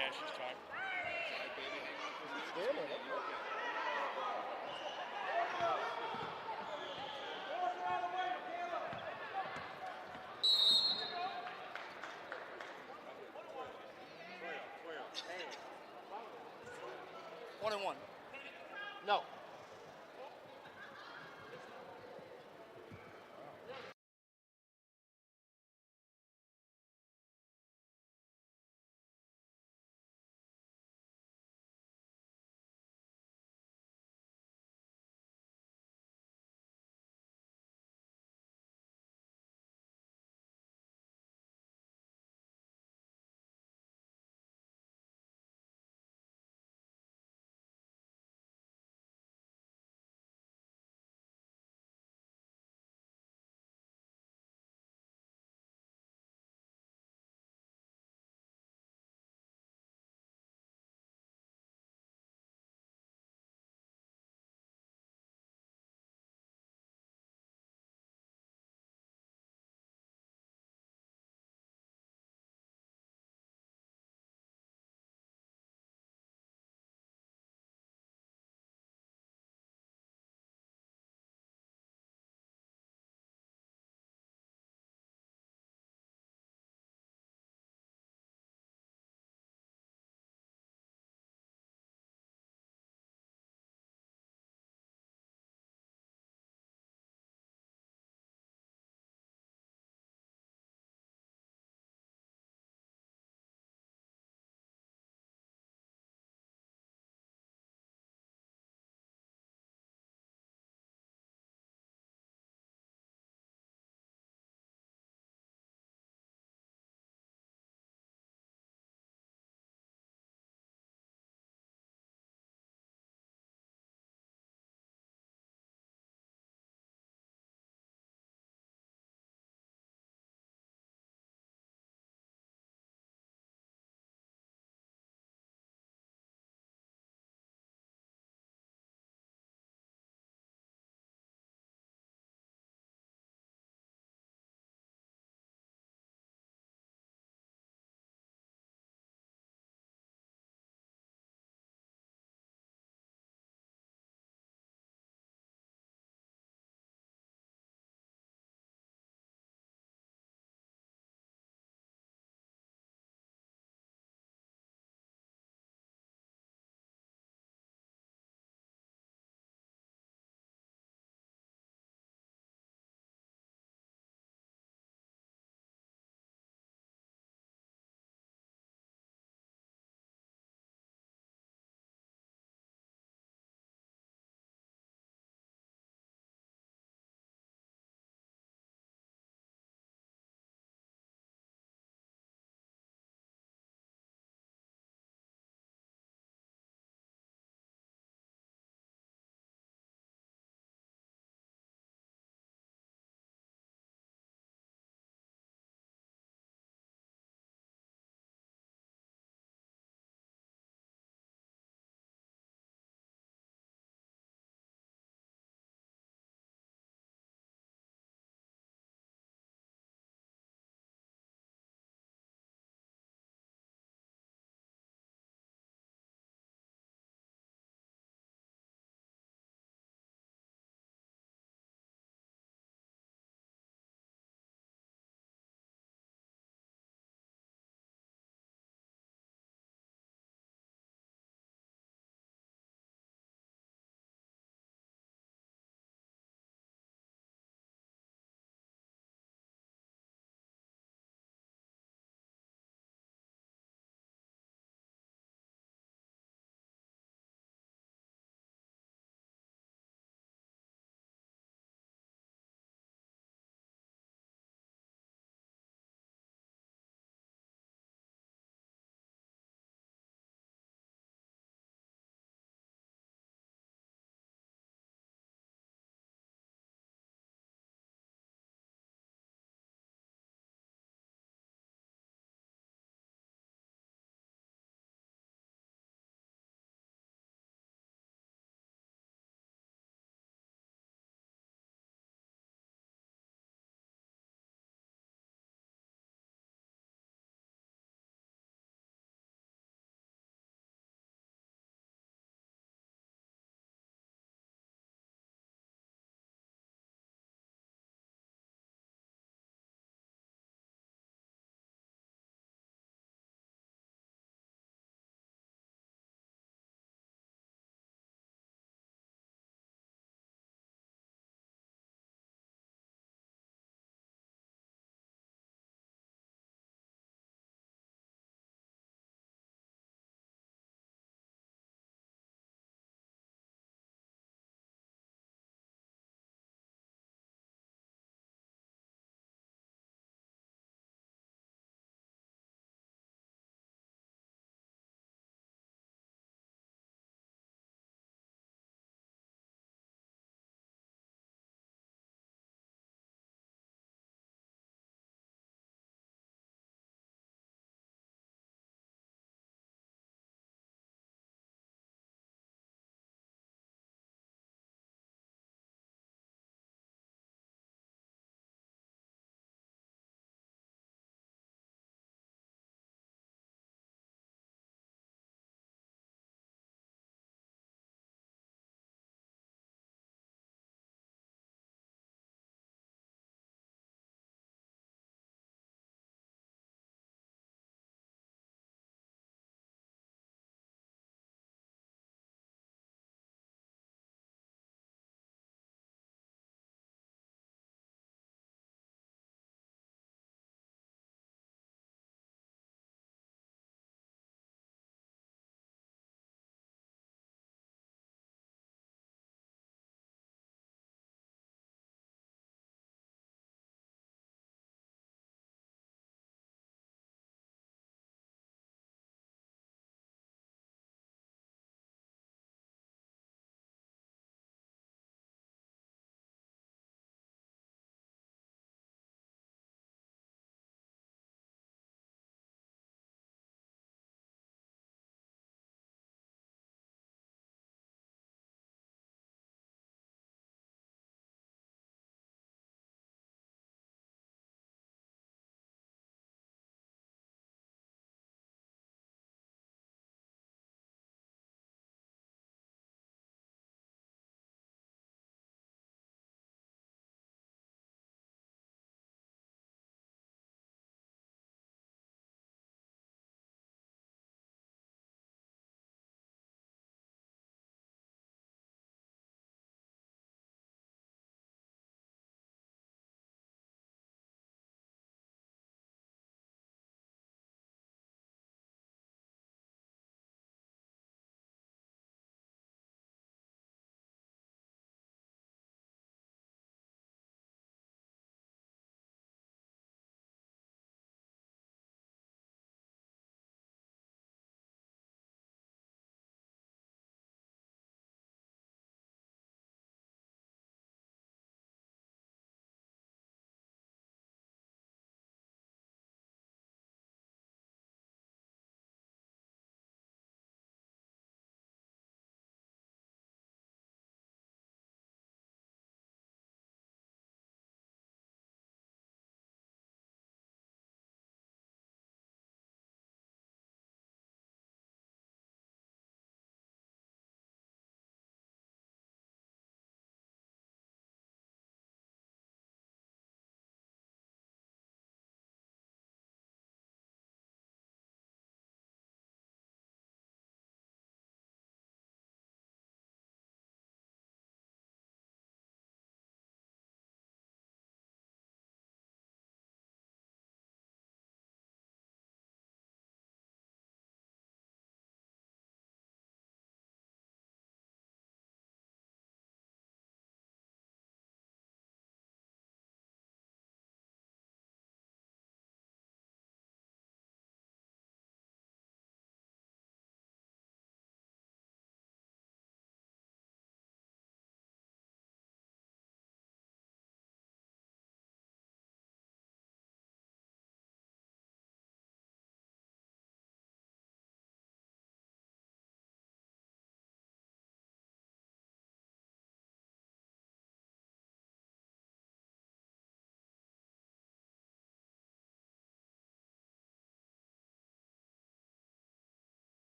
Yeah, she's tired. Damn it. Okay. One and one. No.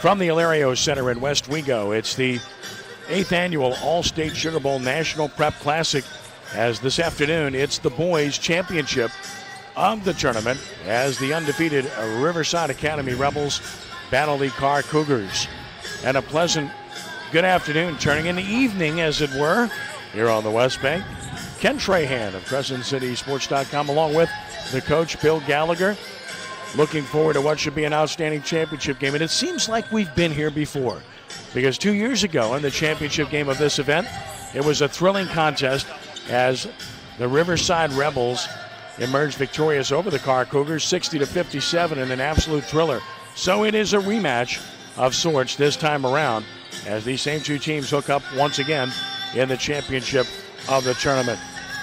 From the Hilario Center in West Wego, it's the 8th annual Allstate Sugar Bowl National Prep Classic, as this afternoon it's the boys' championship of the tournament as the undefeated Riverside Academy Rebels battle the Carr Cougars. And a pleasant good afternoon, turning in the evening, as it were, here on the West Bank. Ken Trahan of CrescentCitySports.com, along with the coach, Bill Gallagher, looking forward to what should be an outstanding championship game. And it seems like we've been here before, because 2 years ago in the championship game of this event, it was a thrilling contest as the Riverside Rebels emerged victorious over the Carr Cougars, 60-57 in an absolute thriller. So it is a rematch of sorts this time around, as these same two teams hook up once again in the championship of the tournament.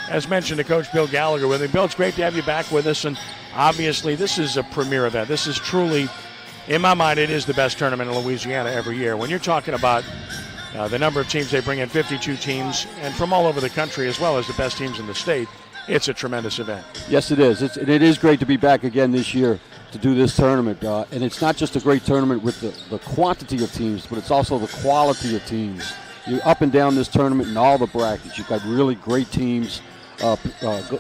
As mentioned to Coach Bill Gallagher with me. Bill, it's great to have you back with us, and obviously this is a premier event. This is truly, in my mind, it is the best tournament in Louisiana every year. When you're talking about the number of teams, they bring in 52 teams, and from all over the country, as well as the best teams in the state, it's a tremendous event. Yes, it is. It is great to be back again this year to do this tournament. And it's not just a great tournament with the quantity of teams, but it's also the quality of teams. You're up and down this tournament in all the brackets. You've got really great teams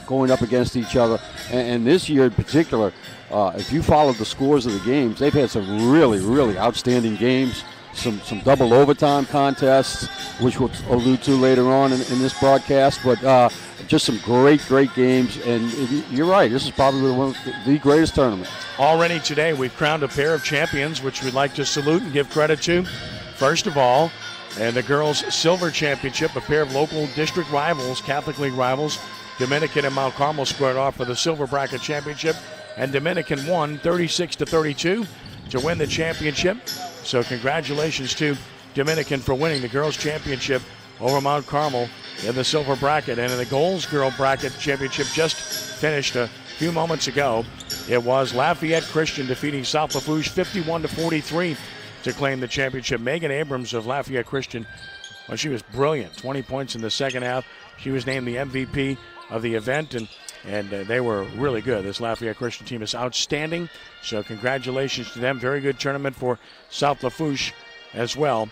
going up against each other. And this year in particular, if you followed the scores of the games, they've had some really, really outstanding games. Some double overtime contests, which we'll allude to later on in this broadcast. But just some great games. And you're right, this is probably one of the greatest tournament. Already today, we've crowned a pair of champions, which we'd like to salute and give credit to. First of all, and the girls' silver championship, a pair of local district rivals, Catholic League rivals, Dominican and Mount Carmel, squared off for the silver bracket championship, and Dominican won 36-32 to win the championship. So congratulations to Dominican for winning the girls' championship over Mount Carmel in the silver bracket. And in the girl bracket championship just finished a few moments ago, it was Lafayette Christian defeating South Lafourche 51-43 to claim the championship. Megan Abrams of Lafayette Christian, well, she was brilliant. 20 points in the second half. She was named the MVP of the event, and they were really good. This Lafayette Christian team is outstanding, so congratulations to them. Very good tournament for South Lafourche as well.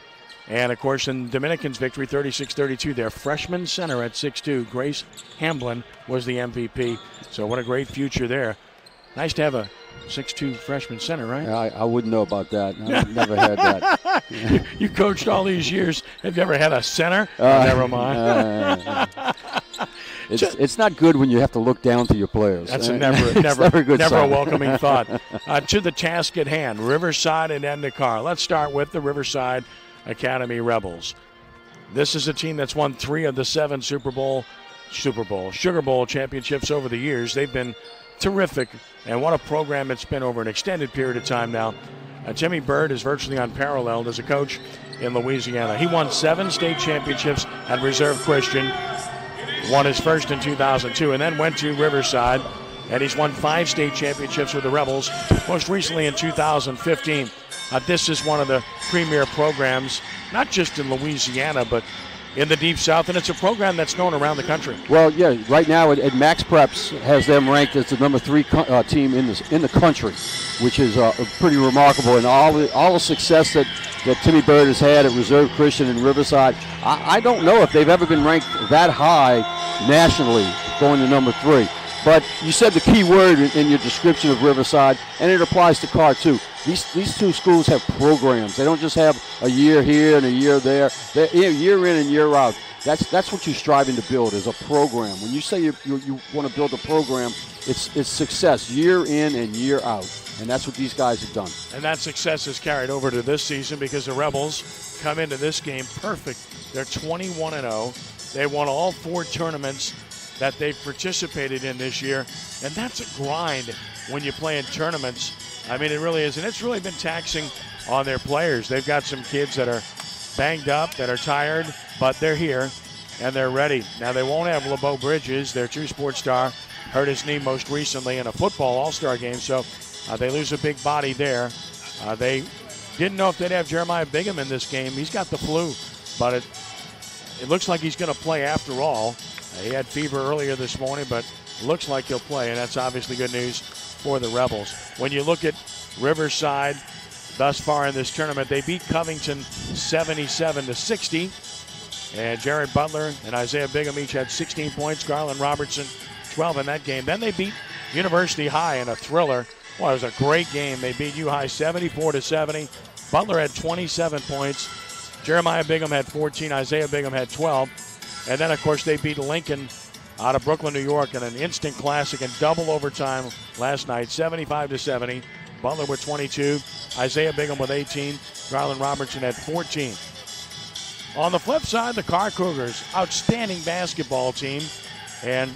And, of course, in Dominican's victory, 36-32, their freshman center at 6'2", Grace Hamblin, was the MVP. So what a great future there. Nice to have a 6'2" freshman center, right? I wouldn't know about that. I've never had that. You coached all these years. Have you ever had a center? Never mind. It's not good when you have to look down to your players. That's never a welcoming thought. To the task at hand, Riverside and Endicott. Let's start with the Riverside Academy Rebels. This is a team that's won 3 of the 7 Sugar Bowl championships over the years. They've been terrific, and what a program it's been over an extended period of time now. Timmy Bird is virtually unparalleled as a coach in Louisiana. He won 7 state championships at Reserve Christian, won his first in 2002, and then went to Riverside, and he's won 5 state championships with the Rebels, most recently in 2015. This is one of the premier programs, not just in Louisiana, but in the Deep South, and it's a program that's known around the country. Well, yeah, right now at Max Preps has them ranked as the number 3 team in the country, which is pretty remarkable. And all the success that Timmy Bird has had at Reserve Christian and Riverside, I don't know if they've ever been ranked that high nationally, going to number 3. But you said the key word in your description of Riverside, and it applies to Carr too. These two schools have programs. They don't just have a year here and a year there. They're year in and year out. That's what you're striving to build, is a program. When you say you want to build a program, it's success year in and year out. And that's what these guys have done. And that success is carried over to this season because the Rebels come into this game perfect. They're 21-0. They won all 4 tournaments that they've participated in this year, and that's a grind when you play in tournaments. I mean, it really is, and it's really been taxing on their players. They've got some kids that are banged up, that are tired, but they're here, and they're ready. Now, they won't have LeBeau Bridges, their 2-sport star, hurt his knee most recently in a football all-star game, so they lose a big body there. They didn't know if they'd have Jeremiah Bigham in this game. He's got the flu, but it looks like he's going to play after all. He had fever earlier this morning, but looks like he'll play, and that's obviously good news for the Rebels. When you look at Riverside, thus far in this tournament. They beat Covington 77-60. And Jared Butler and Isaiah Bigham each had 16 points. Garland Robertson, 12 in that game. Then they beat University High in a thriller. Well, it was a great game. They beat U High 74-70. Butler had 27 points. Jeremiah Bigham had 14. Isaiah Bigham had 12. And then, of course, they beat Lincoln out of Brooklyn, New York in an instant classic in double overtime last night, 75-70. Butler with 22. Isaiah Bigham with 18. Garland Robertson had 14. On the flip side, the Carr Cougars, outstanding basketball team, and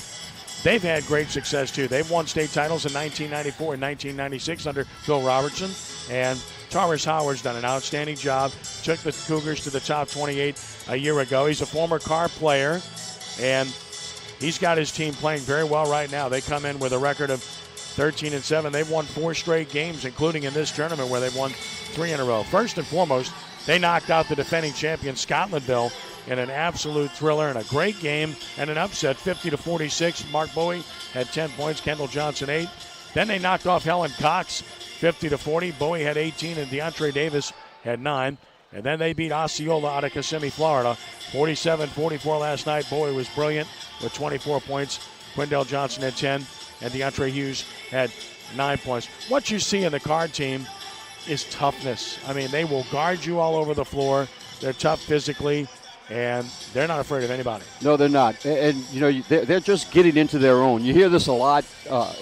they've had great success too. They've won state titles in 1994 and 1996 under Bill Robertson, and Taurus Howard's done an outstanding job. Took the Cougars to the top 28 a year ago. He's a former Carr player, and he's got his team playing very well right now. They come in with a record of 13-7. They've won 4 straight games, including in this tournament where they've won 3 in a row. First and foremost, they knocked out the defending champion Scotlandville in an absolute thriller and a great game and an upset, 50-46. Mark Bowie had 10 points, Kendall Johnson 8. Then they knocked off Helen Cox, 50-40. Bowie had 18 and DeAndre Davis had 9. And then they beat Osceola out of Kissimmee, Florida, 47-44 last night. Bowie was brilliant with 24 points. Quindell Johnson had 10, and DeAndre Hughes had 9 points. What you see in the Carr team is toughness. I mean, they will guard you all over the floor. They're tough physically, and they're not afraid of anybody. No, they're not. And you know, they're just getting into their own. You hear this a lot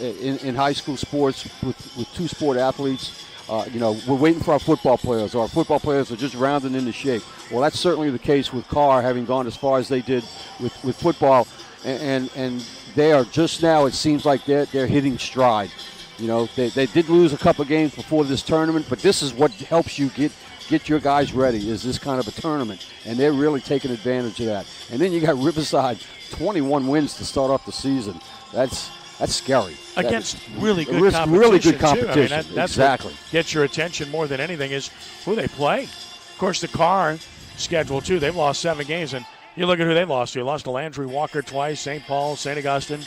in high school sports with two-sport athletes. You know, we're waiting for our football players, or our football players are just rounding into shape. Well, that's certainly the case with Carr, having gone as far as they did with football. And they are just now, it seems like they're hitting stride. You know, they did lose a couple games before this tournament, but this is what helps you get your guys ready, is this kind of a tournament. And they're really taking advantage of that. And then you got Riverside, 21 wins to start off the season. That's scary. Against really good competition. Really good competition. Too. I mean, that's exactly. What gets your attention more than anything is who they play. Of course, the Carr schedule, too. They've lost 7 games, and you look at who they lost to. They lost to Landry Walker twice, St. Paul, St. Augustine,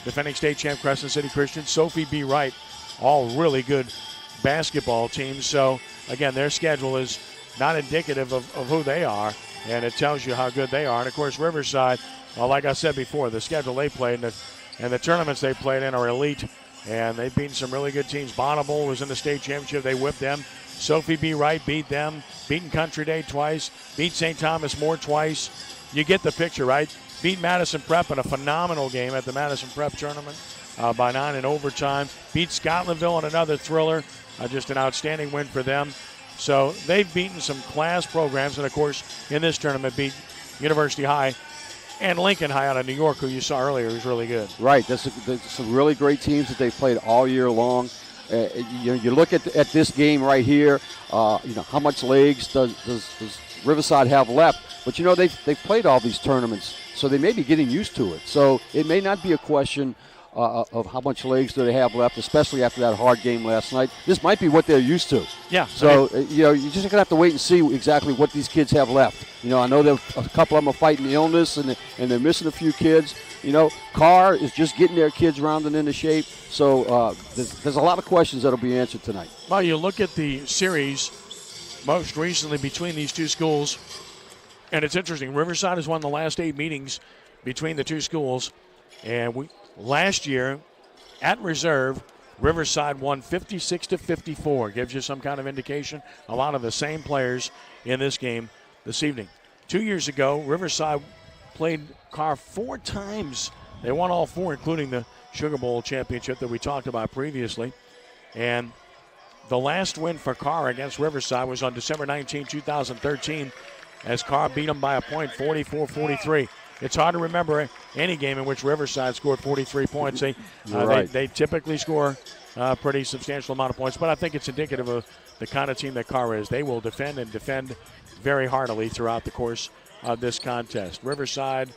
defending state champ Crescent City Christian, Sophie B. Wright, all really good basketball teams. So, again, their schedule is not indicative of who they are, and it tells you how good they are. And, of course, Riverside, well, like I said before, the schedule they played and the tournaments they played in are elite, and they've beaten some really good teams. Bonneville was in the state championship. They whipped them. Sophie B. Wright beat them, beaten Country Day twice, beat St. Thomas More twice. You get the picture, right? Beat Madison Prep in a phenomenal game at the Madison Prep tournament by 9 in overtime. Beat Scotlandville in another thriller, just an outstanding win for them. So they've beaten some class programs, and, of course, in this tournament beat University High and Lincoln High out of New York, who you saw earlier, who's really good. Right. That's some really great teams that they've played all year long. You look at this game right here. You know, how much legs does Riverside have left? But you know, they've played all these tournaments, so they may be getting used to it. So it may not be a question of how much legs do they have left, especially after that hard game last night. This might be what they're used to. Yeah. So you know, you're just gonna have to wait and see exactly what these kids have left. You know, I know a couple of them are fighting illness and they're missing a few kids. You know, Carr is just getting their kids rounded into shape. So there's a lot of questions that'll be answered tonight. Well, you look at the series most recently between these two schools, and it's interesting. Riverside has won the last 8 meetings between the two schools, and last year at Reserve, Riverside won 56-54. Gives you some kind of indication. A lot of the same players in this game this evening. 2 years ago, Riverside played Carr 4 times. They won all 4, including the Sugar Bowl championship that we talked about previously. And the last win for Carr against Riverside was on December 19, 2013, as Carr beat them by a point, 44-43. It's hard to remember any game in which Riverside scored 43 points. They typically score a pretty substantial amount of points, but I think it's indicative of the kind of team that Carr is. They will defend and defend very heartily throughout the course of this contest. Riverside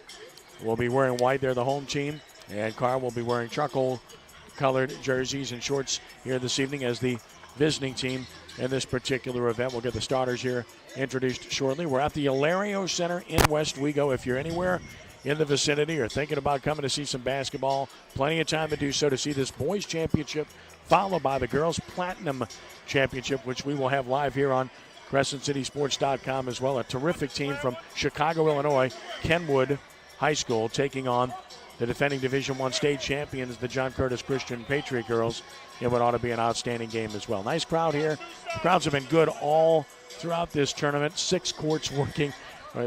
will be wearing white. They're the home team, and Carr will be wearing charcoal-colored jerseys and shorts here this evening as the visiting team in this particular event. We'll get the starters here introduced shortly. We're at the Hilario Center in West Wego. If you're anywhere in the vicinity or thinking about coming to see some basketball, plenty of time to do so to see this boys championship, followed by the girls platinum championship, which we will have live here on CrescentCitySports.com as well. A terrific team from Chicago, Illinois, Kenwood High School, taking on the defending Division I state champions, the John Curtis Christian Patriot girls, in what ought to be an outstanding game as well. Nice crowd here. The crowds have been good all throughout this tournament. 6 courts working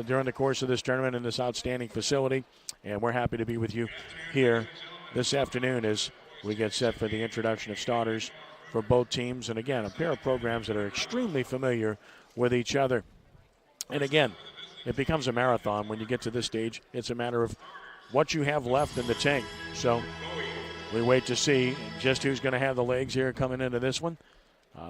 during the course of this tournament in this outstanding facility. And we're happy to be with you here this afternoon as we get set for the introduction of starters for both teams. And again, a pair of programs that are extremely familiar with each other. And again, it becomes a marathon when you get to this stage. It's a matter of what you have left in the tank. So we wait to see just who's going to have the legs here coming into this one.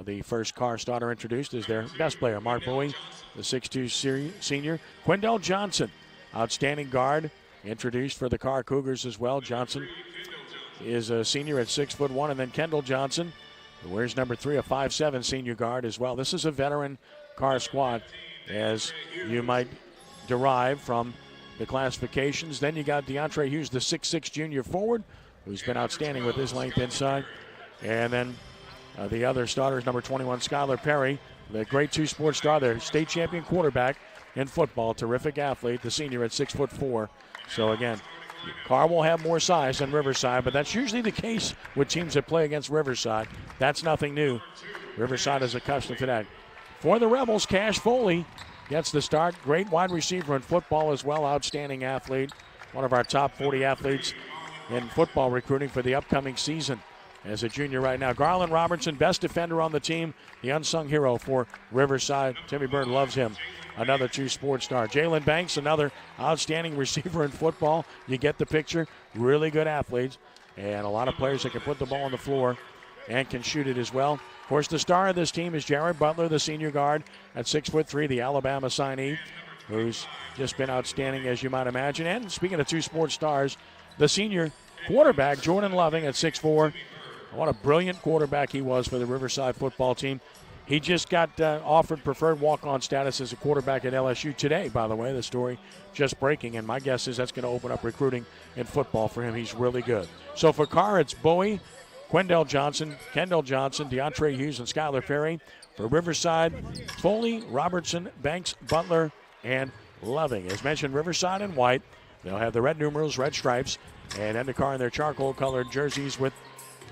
The first car starter introduced is their best player, Mark Bowie, the 6'2 senior. Quindell Johnson, outstanding guard, introduced for the Car Cougars as well. Johnson is a senior at 6'1", and then Kendall Johnson, who wears number 3, a 5'7" senior guard as well. This is a veteran Car squad, as you might derive from the classifications. Then you got DeAndre Hughes, the 6'6" junior forward, who's been outstanding with his length inside. And then the other starters, number 21, Skylar Perry, the grade 2 sports star, their state champion quarterback in football, terrific athlete, the senior at 6'4". So again, Carr will have more size than Riverside, but that's usually the case with teams that play against Riverside. That's nothing new. Riverside is accustomed to that. For the Rebels, Cash Foley gets the start. Great wide receiver in football as well. Outstanding athlete. One of our top 40 athletes in football recruiting for the upcoming season as a junior right now. Garland Robertson, best defender on the team. The unsung hero for Riverside. Timmy Byrd loves him. Another 2 sports star. Jalen Banks, another outstanding receiver in football. You get the picture. Really good athletes. And a lot of players that can put the ball on the floor and can shoot it as well. Of course, the star of this team is Jared Butler, the senior guard at 6'3", the Alabama signee, who's just been outstanding, as you might imagine. And speaking of 2 sports stars, the senior quarterback, Jordan Loving, at 6'4". What a brilliant quarterback he was for the Riverside football team. He just got offered preferred walk-on status as a quarterback at LSU today, by the way. The story just breaking, and my guess is that's going to open up recruiting in football for him. He's really good. So for Carr, it's Bowie, Quindell Johnson, Kendall Johnson, DeAndre Hughes, and Skylar Perry. For Riverside, Foley, Robertson, Banks, Butler, and Loving. As mentioned, Riverside in white. They'll have the red numerals, red stripes, and Endicott in their charcoal-colored jerseys with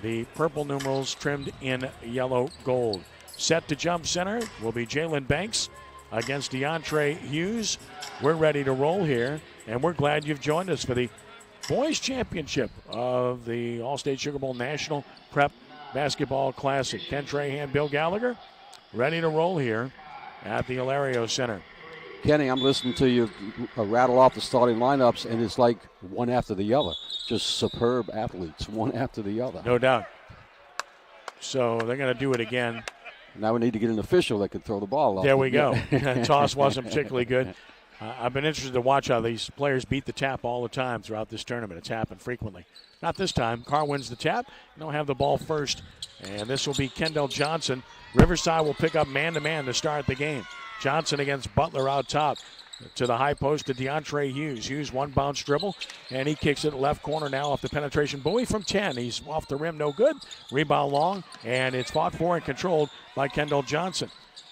the purple numerals trimmed in yellow gold. Set to jump center will be Jalen Banks against DeAndre Hughes. We're ready to roll here, and we're glad you've joined us for the boys championship of the Allstate Sugar Bowl National Prep Basketball Classic. Ken Trahan, Bill Gallagher, ready to roll here at the Hilario Center. Kenny, I'm listening to you rattle off the starting lineups, and it's like one after the other. Just superb athletes, one after the other. No doubt. So they're going to do it again. Now we need to get an official that can throw the ball up. There we go. Toss wasn't particularly good. I've been interested to watch how these players beat the tap all the time throughout this tournament. It's happened frequently. Not this time. Carr wins the tap. They'll have the ball first, and this will be Kendall Johnson. Riverside will pick up man-to-man to start the game. Johnson against Butler out top. To the high post to DeAndre Hughes. Hughes one bounce dribble, and he kicks it left corner now off the penetration. Bowie from 10. He's off the rim, no good. Rebound long, and it's fought for and controlled by Kendall Johnson.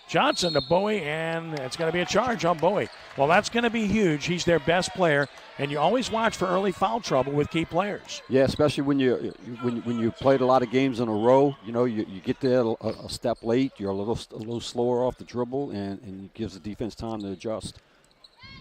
Johnson to Bowie, and it's going to be a charge on Bowie. Well, that's going to be huge. He's their best player, and you always watch for early foul trouble with key players. Yeah, especially when you played a lot of games in a row. You know, you get there a step late. You're a little slower off the dribble, and it gives the defense time to adjust.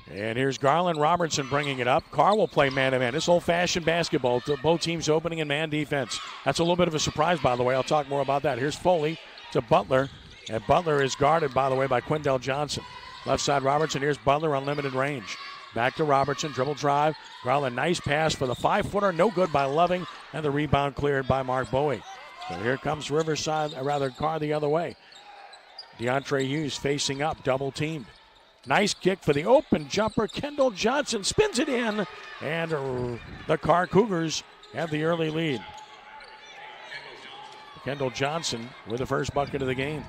And here's Garland Robertson bringing it up. Carr will play man-to-man. This old-fashioned basketball, both teams opening in man defense. That's a little bit of a surprise, by the way. I'll talk more about that. Here's Foley to Butler. And Butler is guarded, by the way, by Quindell Johnson. Left side Robertson. Here's Butler on limited range. Back to Robertson. Dribble drive. Garland, nice pass for the 5-footer. No good by Loving. And the rebound cleared by Mark Bowie. So here comes Carr the other way. DeAndre Hughes facing up, double teamed. Nice kick for the open jumper. Kendall Johnson spins it in, and the Carr Cougars have the early lead. Kendall Johnson with the first bucket of the game.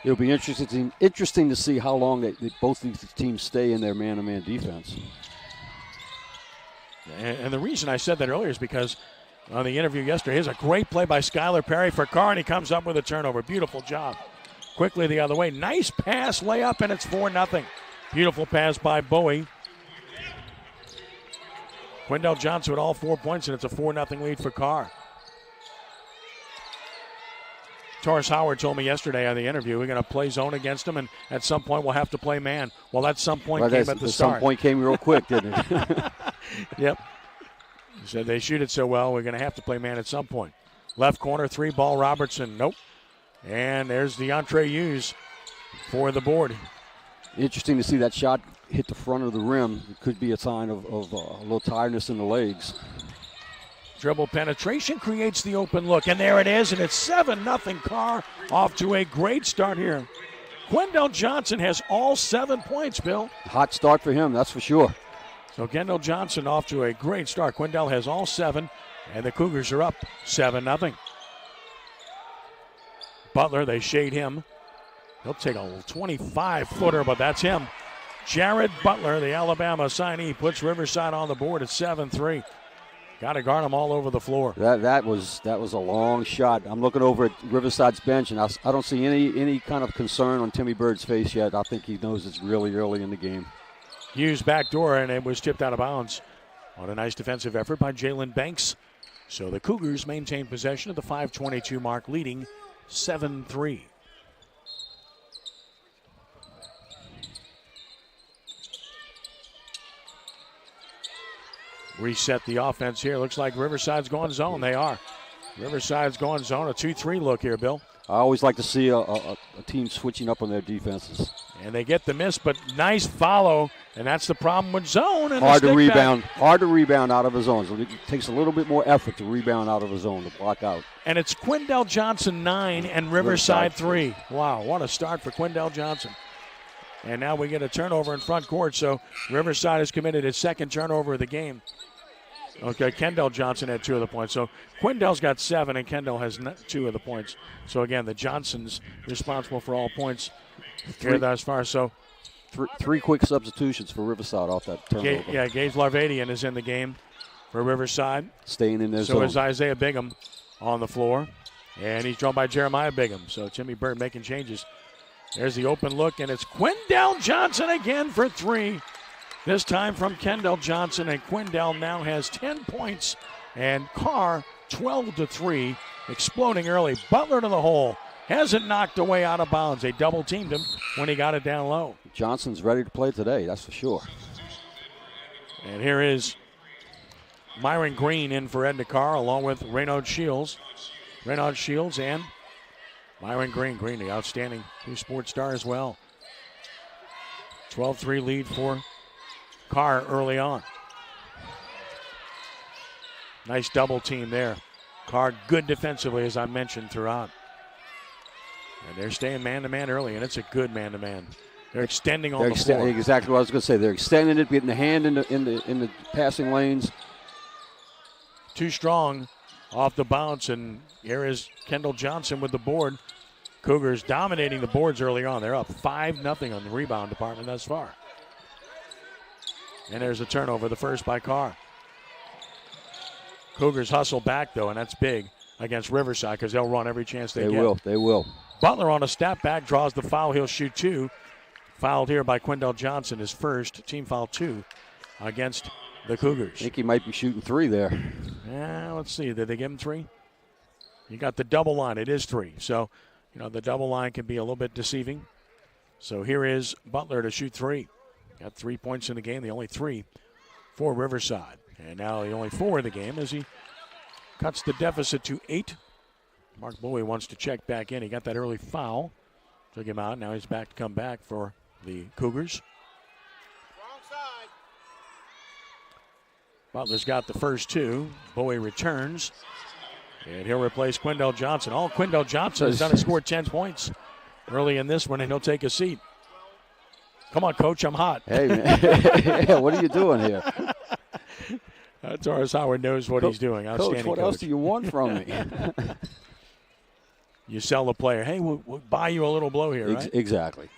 It'll be interesting to see how long both these teams stay in their man-to-man defense. And the reason I said that earlier is because on the interview yesterday, here's a great play by Skylar Perry for Carr, and he comes up with a turnover. Beautiful job. Quickly the other way. Nice pass, layup, and it's 4-0. Beautiful pass by Bowie. Quindell Johnson with all 4 points, and it's a 4-0 lead for Carr. Taurus Howard told me yesterday on the interview we're going to play zone against them, and at some point we'll have to play man. Well, that some point came at the start. Some point came real quick, didn't it? Yep. He said they shoot it so well, we're going to have to play man at some point. Left corner, 3-ball Robertson. Nope. And there's DeAndre Hughes for the board. Interesting to see that shot hit the front of the rim. It could be a sign of a little tiredness in the legs. Dribble penetration creates the open look, and there it is, and it's 7-0 Carr, off to a great start here. Quindell Johnson has all 7 points, Bill. Hot start for him, that's for sure. So Quindell Johnson off to a great start. Quindell has all 7, and the Cougars are up 7-0. Butler, they shade him. He'll take a 25-footer, but that's him. Jared Butler, the Alabama signee, puts Riverside on the board at 7-3. Got to guard them all over the floor. That was a long shot. I'm looking over at Riverside's bench, and I don't see any kind of concern on Timmy Bird's face yet. I think he knows it's really early in the game. Hughes backdoor, and it was tipped out of bounds on a nice defensive effort by Jalen Banks. So the Cougars maintain possession at the 5:22 mark, leading 7-3. Reset the offense here. Looks like Riverside's going zone. They are. Riverside's going zone. A 2-3 look here, Bill. I always like to see a team switching up on their defenses. And they get the miss, but nice follow. And that's the problem with zone. And hard to rebound. Hard to rebound out of a zone. So it takes a little bit more effort to rebound out of a zone, to block out. And it's Quindell Johnson 9 and Riverside 3. Wow, what a start for Quindell Johnson. And now we get a turnover in front court, so Riverside has committed his second turnover of the game. Okay, Kendall Johnson had 2 of the points. So Quindell's got 7, and Kendall has 2 of the points. So again, the Johnsons responsible for all points here thus far. So three quick substitutions for Riverside off that turnover. Gage Larvadian is in the game for Riverside. Staying in there. So is Isaiah Bigham on the floor, and he's drawn by Jeremiah Bigham. So Timmy Bird making changes. There's the open look, and it's Quindell Johnson again for 3. This time from Kendall Johnson, and Quindell now has 10 points, and Carr 12-3, exploding early. Butler to the hole, hasn't knocked away out of bounds. They double-teamed him when he got it down low. Johnson's ready to play today, that's for sure. And here is Myron Green in for Edna Carr, along with Reynard Shields. Reynard Shields and Myron Green. Green, the outstanding two-sport star as well. 12-3 lead for Carr early on. Nice double team there. Carr good defensively, as I mentioned, throughout. And they're staying man-to-man early, and it's a good man-to-man. They're extending on the floor. Exactly what I was going to say. They're extending it, getting the hand in the passing lanes. Too strong off the bounce, and here is Kendall Johnson with the board. Cougars dominating the boards early on. They're up 5-0 on the rebound department thus far. And there's a turnover, the first by Carr. Cougars hustle back, though, and that's big against Riverside because they'll run every chance they get. They will. Butler on a step back, draws the foul. He'll shoot 2. Fouled here by Quindell Johnson, his first, team foul 2 against the Cougars. I think he might be shooting 3 there. Yeah, let's see. Did they give him 3? You got the double line. It is 3. So, the double line can be a little bit deceiving. So here is Butler to shoot 3. Got 3 points in the game, the only 3 for Riverside. And now the only 4 in the game as he cuts the deficit to 8. Mark Bowie wants to check back in. He got that early foul. Took him out. Now he's back to come back for the Cougars. Wrong side. Butler's got the first 2. Bowie returns. And he'll replace Quindell Johnson. All Quindell Johnson has done is scored 10 points early in this one, and he'll take a seat. Come on, Coach, I'm hot. Hey, man. What are you doing here? Taurus Howard knows what he's doing. Outstanding, Coach, what else do you want from me? you sell the player. Hey, we'll buy you a little blow here, right? Exactly.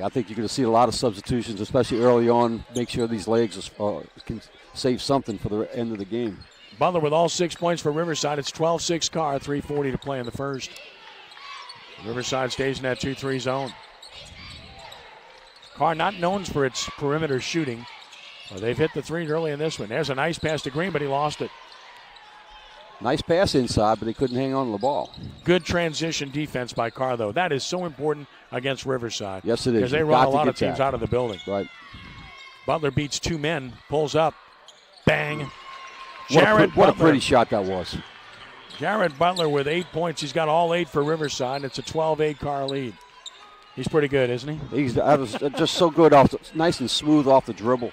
I think you're going to see a lot of substitutions, especially early on. Make sure these legs can save something for the end of the game. Butler with all 6 points for Riverside. It's 12-6 Carr, 3:40 to play in the first. Riverside stays in that 2-3 zone. Carr not known for its perimeter shooting. Well, they've hit the three early in this one. There's a nice pass to Green, but he lost it. Nice pass inside, but he couldn't hang on to the ball. Good transition defense by Carr, though. That is so important against Riverside. Yes, it is. Because they run a lot of teams out of the building. Right. Butler beats two men, pulls up, bang. What a pretty shot that was. Jared Butler with 8 points. He's got all 8 for Riverside. It's a 12-8 Carr lead. He's pretty good, isn't he? That was just so good, nice and smooth off the dribble.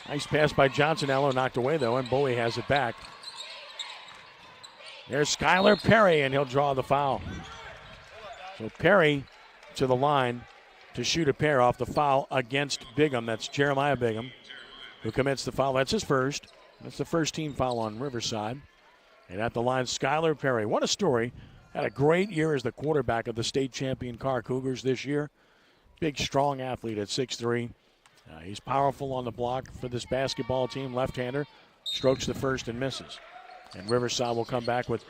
Nice pass by Johnson. Ello knocked away, though, and Bowie has it back. There's Skylar Perry, and he'll draw the foul. So Perry to the line to shoot a pair off the foul against Bigham. That's Jeremiah Bigham, who commits the foul. That's his first. That's the first team foul on Riverside. And at the line, Skylar Perry. What a story. Had a great year as the quarterback of the state champion Carr Cougars this year. Big, strong athlete at 6'3". He's powerful on the block for this basketball team. Left-hander, strokes the first and misses. And Riverside will come back with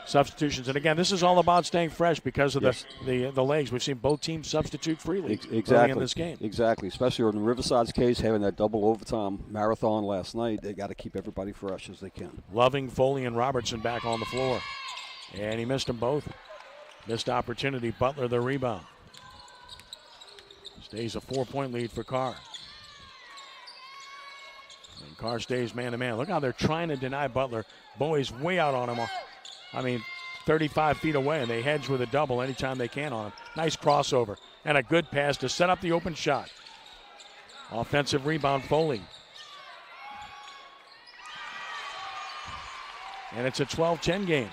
substitutions. And again, this is all about staying fresh because of the legs. We've seen both teams substitute freely early in this game. Exactly, especially in Riverside's case, having that double overtime marathon last night. They got to keep everybody fresh as they can. Loving, Foley, and Robertson back on the floor. And he missed them both. Missed opportunity. Butler the rebound. Stays a 4-point lead for Carr. And Carr stays man-to-man. Look how they're trying to deny Butler. Bowie's way out on him. 35 feet away, and they hedge with a double anytime they can on him. Nice crossover and a good pass to set up the open shot. Offensive rebound, Foley. And it's a 12-10 game.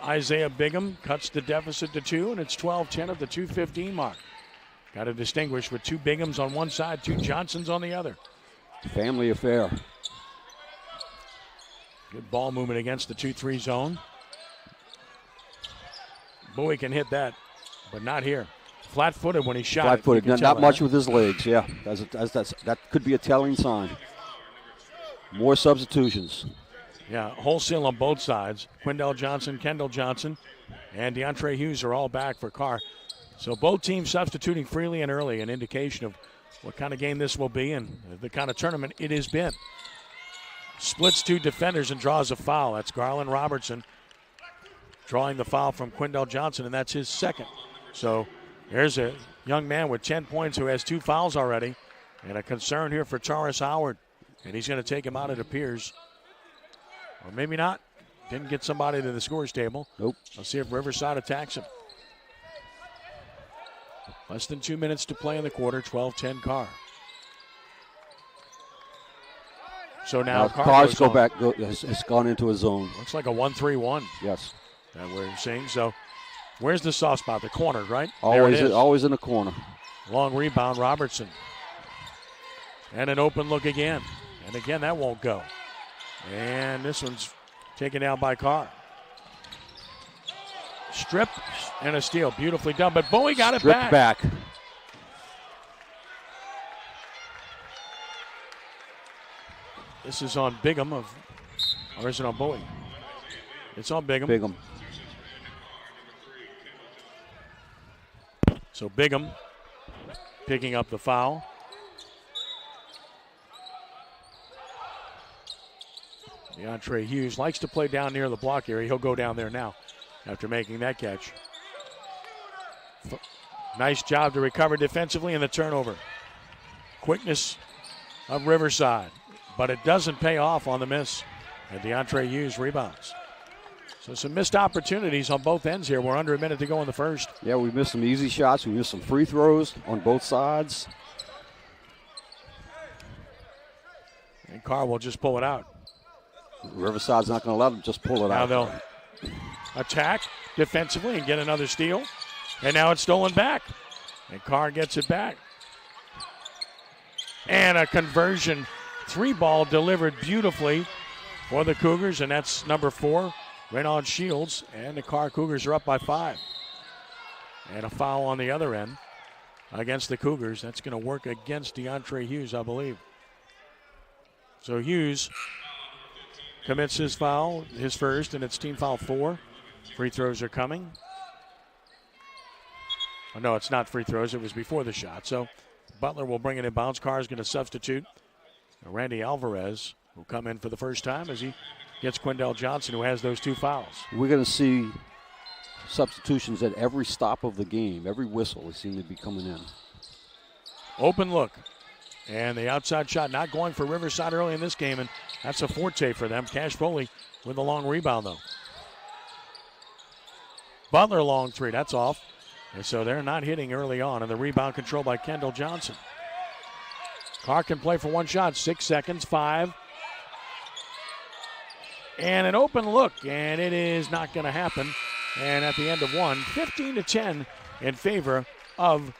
Isaiah Bigham cuts the deficit to 2, and it's 12-10 at the 2:15 mark. Got to distinguish with 2 Bighams on one side, 2 Johnsons on the other. Family affair. Good ball movement against the 2-3 zone. Bowie can hit that, but not here. Flat-footed when he shot. Flat-footed, not much with his legs, yeah. That could be a telling sign. More substitutions. Yeah, wholesale on both sides. Quindell Johnson, Kendall Johnson, and DeAndre Hughes are all back for Carr. So both teams substituting freely and early, an indication of what kind of game this will be and the kind of tournament it has been. Splits 2 defenders and draws a foul. That's Garland Robertson drawing the foul from Quindell Johnson, and that's his second. So there's a young man with 10 points who has 2 fouls already, and a concern here for Taurus Howard. And he's going to take him out, it appears. Or maybe not. Didn't get somebody to the scores table. Nope. Let's see if Riverside attacks him. Less than 2 minutes to play in the quarter, 12-10 Carr. So now Carr's has gone into a zone. Looks like a 1-3-1. Yes. That we're seeing. So where's the soft spot? The corner, right? Always in the corner. Long rebound, Robertson. And an open look again. And again, that won't go. And this one's taken down by Carr. Strip and a steal. Beautifully done. But Bowie got it back. This is on Bigham or is it on Bowie? It's on Bigham. So Bigham picking up the foul. DeAndre Hughes likes to play down near the block area. He'll go down there now after making that catch. Nice job to recover defensively and the turnover. Quickness of Riverside, but it doesn't pay off on the miss. And DeAndre Hughes rebounds. So some missed opportunities on both ends here. We're under a minute to go in the first. Yeah, we missed some easy shots. We missed some free throws on both sides. And Carr will just pull it out. Riverside's not going to let them just pull it out. Now they'll attack defensively and get another steal. And now it's stolen back. And Carr gets it back. And a conversion Three ball delivered beautifully for the Cougars, and that's number 4, Reynald Shields, and the Carr Cougars are up by 5. And a foul on the other end against the Cougars. That's going to work against DeAndre Hughes, I believe. So Hughes commits his foul, his first, and it's team foul 4. Free throws are coming. Oh, no, it's not free throws. It was before the shot. So Butler will bring it in bounds. Carr is going to substitute. Randy Alvarez will come in for the first time as he gets Quindell Johnson, who has those 2 fouls. We're going to see substitutions at every stop of the game. Every whistle they seem to be coming in. Open look. And the outside shot not going for Riverside early in this game, and that's a forte for them. Cash Foley with a long rebound, though. Butler long 3, that's off. And so they're not hitting early on, and the rebound controlled by Kendall Johnson. Carr can play for 1 shot, 6 seconds, 5. And an open look, and it is not going to happen. And at the end of 1, 15-10 in favor of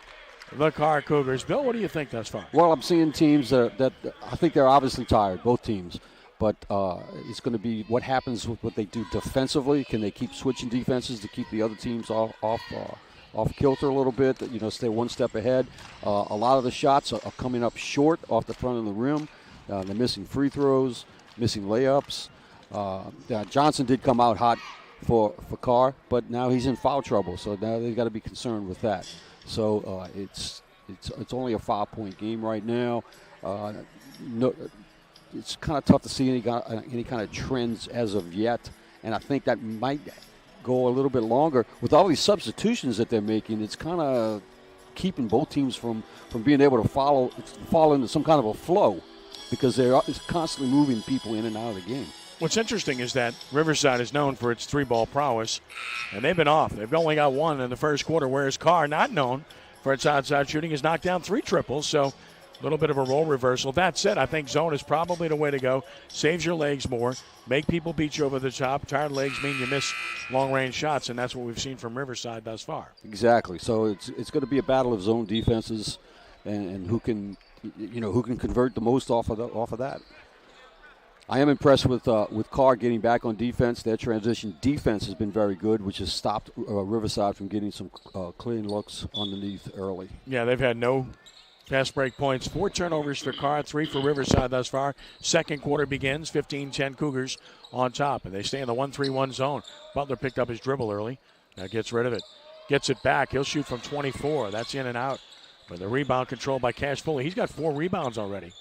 the Carr Cougars. Bill, what do you think thus far? Well, I'm seeing teams that I think they're obviously tired, both teams. But it's going to be what happens with what they do defensively. Can they keep switching defenses to keep the other teams off kilter a little bit, stay one step ahead? A lot of the shots are coming up short off the front of the rim. They're missing free throws, missing layups. Johnson did come out hot for Carr, but now he's in foul trouble, so now they've got to be concerned with that. So it's only a 5-point game right now. It's kind of tough to see any kind of trends as of yet, and I think that might go a little bit longer. With all these substitutions that they're making, it's kind of keeping both teams from being able to fall into some kind of a flow because they're constantly moving people in and out of the game. What's interesting is that Riverside is known for its 3-ball prowess, and they've been off. They've only got 1 in the first quarter, whereas Carr, not known for its outside shooting, has knocked down 3 triples, so a little bit of a role reversal. That said, I think zone is probably the way to go. Saves your legs more, make people beat you over the top. Tired legs mean you miss long-range shots, and that's what we've seen from Riverside thus far. Exactly. So it's going to be a battle of zone defenses, and who can convert the most off of that. I am impressed with Carr getting back on defense. Their transition defense has been very good, which has stopped Riverside from getting some clean looks underneath early. Yeah, they've had no fast break points. 4 turnovers for Carr, 3 for Riverside thus far. Second quarter begins, 15-10 Cougars on top, and they stay in the 1-3-1 zone. Butler picked up his dribble early. Now gets rid of it. Gets it back. He'll shoot from 24. That's in and out. But the rebound controlled by Cash Foley. He's got 4 rebounds already.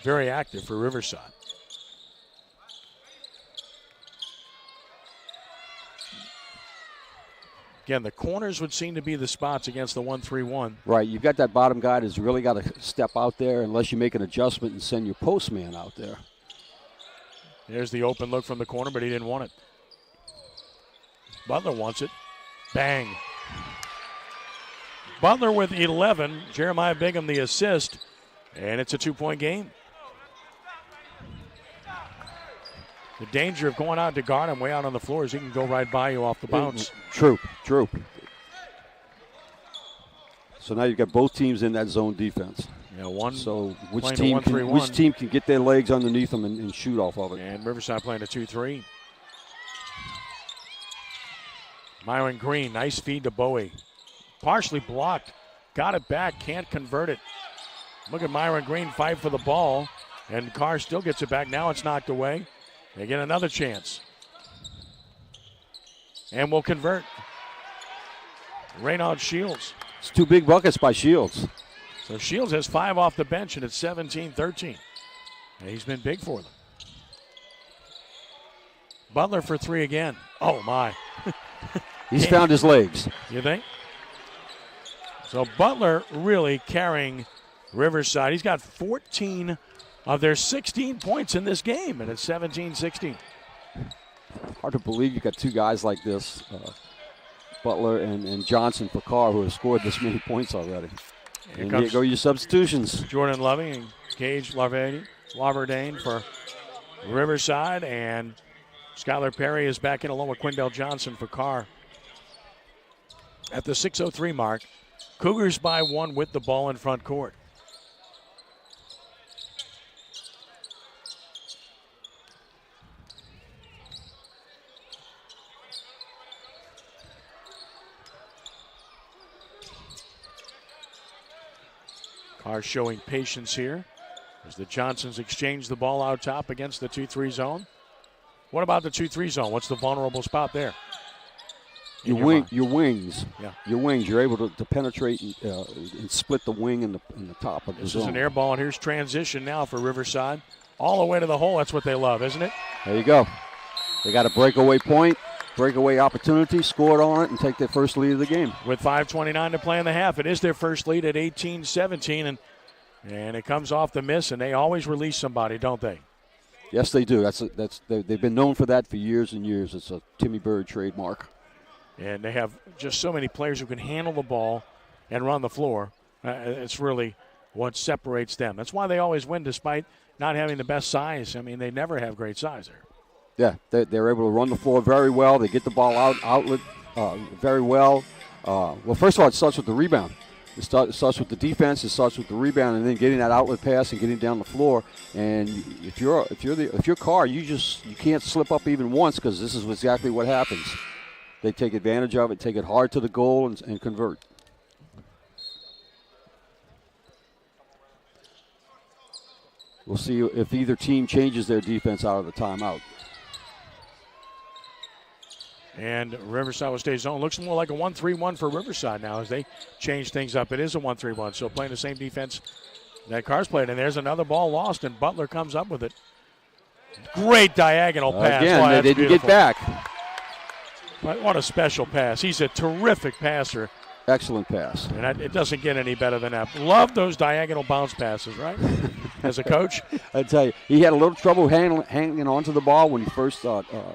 Very active for Riverside. Again, the corners would seem to be the spots against the 1-3-1. Right, you've got that bottom guy that's really got to step out there unless you make an adjustment and send your postman out there. There's the open look from the corner, but he didn't want it. Butler wants it. Bang. Butler with 11. Jeremiah Bingham the assist, and it's a 2-point game. The danger of going out to guard him way out on the floor is he can go right by you off the bounce. True. So now you've got both teams in that zone defense. Yeah, one. So which team can get their legs underneath them and shoot off of it? And Riverside playing a 2-3. Myron Green, nice feed to Bowie. Partially blocked. Got it back, can't convert it. Look at Myron Green fight for the ball, and Carr still gets it back. Now it's knocked away. They get another chance. And will convert. Reynald Shields. It's 2 big buckets by Shields. So Shields has 5 off the bench, and it's 17-13. And he's been big for them. Butler for 3 again. Oh, my. He's found his legs. You think? So Butler really carrying Riverside. He's got 14 of their 16 points in this game, and it's 17-16. Hard to believe you got 2 guys like this, Butler and Johnson for Carr, who have scored this many points already. And here go your substitutions. Jordan Loving and Gage Laverdane for Riverside, and Skylar Perry is back in along with Quindell Johnson for Carr. At the 6:03 mark, Cougars by 1 with the ball in front court. Carr showing patience here as the Johnsons exchange the ball out top against the 2-3 zone. What about the 2-3 zone? What's the vulnerable spot there? Your wings. Yeah. Your wings. You're able to penetrate and split the wing in the top of the zone. This is an air ball, and here's transition now for Riverside. All the way to the hole. That's what they love, isn't it? There you go. They got a breakaway point, breakaway opportunity, scored on it, and take their first lead of the game. With 5:29 to play in the half, it is their first lead at 18-17, and it comes off the miss, and they always release somebody, don't they? Yes, they do. They've been known for that for years and years. It's a Timmy Bird trademark. And they have just so many players who can handle the ball and run the floor. It's really what separates them. That's why they always win despite not having the best size. I mean, they never have great size there. Yeah, they're able to run the floor very well. They get the ball outlet very well. Well, first of all, it starts with the rebound. It starts with the defense. It starts with the rebound, and then getting that outlet pass and getting down the floor. And if you're Carr, you can't slip up even once, because this is exactly what happens. They take advantage of it, take it hard to the goal, and convert. We'll see if either team changes their defense out of the timeout. And Riverside will stay zone. Looks more like a 1-3-1 for Riverside now as they change things up. It is a 1-3-1, so playing the same defense that Carr's played. And there's another ball lost, and Butler comes up with it. Great diagonal pass. Again, they didn't get back. What a special pass. He's a terrific passer. Excellent pass. And it doesn't get any better than that. Love those diagonal bounce passes, right? As a coach. I tell you, he had a little trouble hanging onto the ball when he first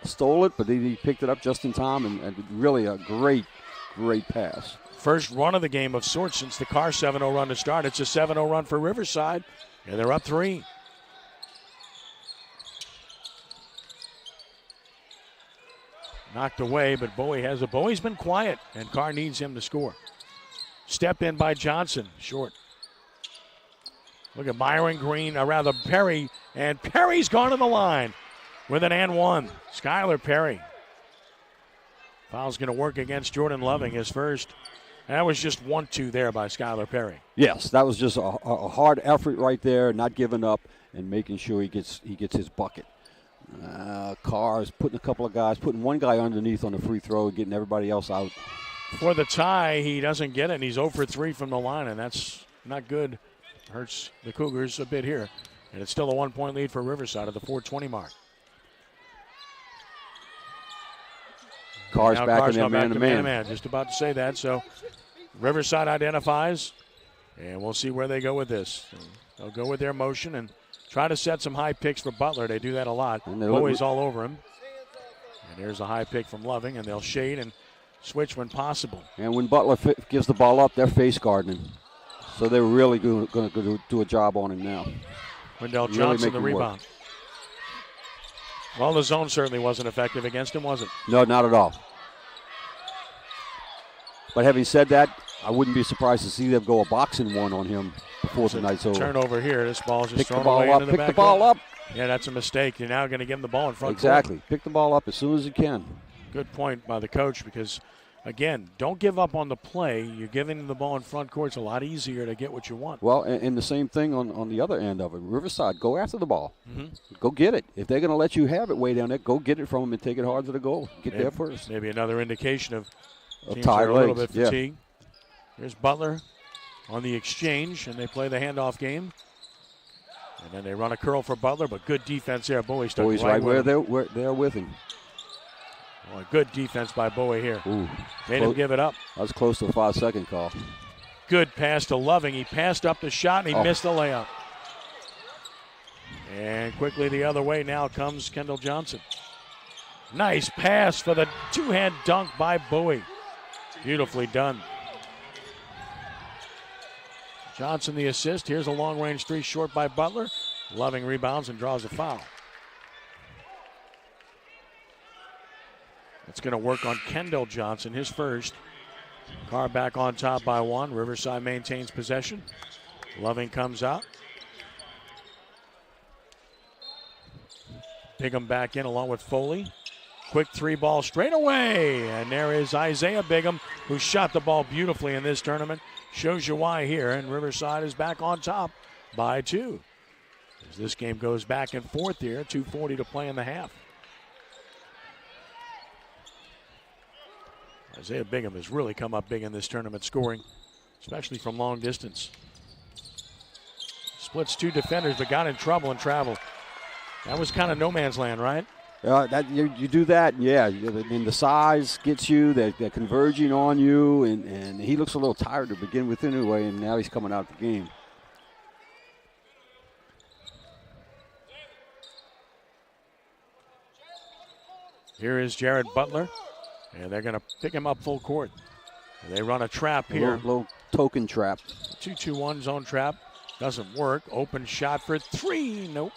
stole it, but he picked it up just in time, and really a great pass. First run of the game of sorts since the Carr 7-0 run to start. It's a 7-0 run for Riverside, and they're up 3. Knocked away, but Bowie's been quiet, and Carr needs him to score. Step in by Johnson, short. Look at Myron Green, Perry, and Perry's gone to the line with an and one. Skylar Perry. Foul's going to work against Jordan Loving, his first. That was just 1-2 there by Skylar Perry. Yes, that was just a hard effort right there, not giving up and making sure he gets his bucket. Carr is putting one guy underneath on the free throw, getting everybody else out. For the tie, he doesn't get it, and he's 0 for 3 from the line, and that's not good. Hurts the Cougars a bit here. And it's still a 1-point lead for Riverside at the 4:20 mark. Carr's back in there man-to-man. Just about to say that. So Riverside identifies, and we'll see where they go with this. They'll go with their motion and try to set some high picks for Butler. They do that a lot. Always all over him. And there's a high pick from Loving, and they'll shade and switch when possible. And when Butler gives the ball up, they're face guarding. So they're really going to do a job on him now. Wendell Johnson, the rebound. Well, the zone certainly wasn't effective against him, was it? No, not at all. But having said that, I wouldn't be surprised to see them go a boxing one on him before the night's over. Turnover here. This ball's just thrown away into the back. Pick the ball up. Yeah, that's a mistake. You're now going to give him the ball in front. Exactly. Pick the ball up as soon as you can. Good point by the coach because, again, don't give up on the play. You're giving them the ball in front court. It's a lot easier to get what you want. Well, and the same thing on the other end of it. Riverside, go after the ball. Mm-hmm. Go get it. If they're going to let you have it way down there, go get it from them and take it hard to the goal. Get there first. Maybe another indication of teams tired are a little legs. bit fatigued. Here's Butler on the exchange, and they play the handoff game. And then they run a curl for Butler, but good defense there. Bowie stuck right where they're with him. Well, good defense by Bowie here. Ooh, made him give it up. That was close to a 5-second call. Good pass to Loving. He passed up the shot, and he missed the layup. And quickly the other way now comes Kendall Johnson. Nice pass for the two-hand dunk by Bowie. Beautifully done. Johnson the assist. Here's a long-range three short by Butler. Loving rebounds and draws a foul. It's going to work on Kendall Johnson, his first. Carr back on top by one. Riverside maintains possession. Loving comes out. Bigham back in along with Foley. Quick three ball straight away. And there is Isaiah Bigham, who shot the ball beautifully in this tournament. shows you why here, and Riverside is back on top by 2. As this game goes back and forth here, 2:40 to play in the half. Isaiah Bingham has really come up big in this tournament, scoring, especially from long distance. Splits 2 defenders, but got in trouble and travel. That was kind of no man's land, right? You do that, yeah. I mean, the size gets you, they're converging on you, and he looks a little tired to begin with anyway, and now he's coming out of the game. Here is Jared Butler, and they're going to pick him up full court. And they run a trap here. Little token trap. 2-2-1 zone trap. Doesn't work. Open shot for 3. Nope.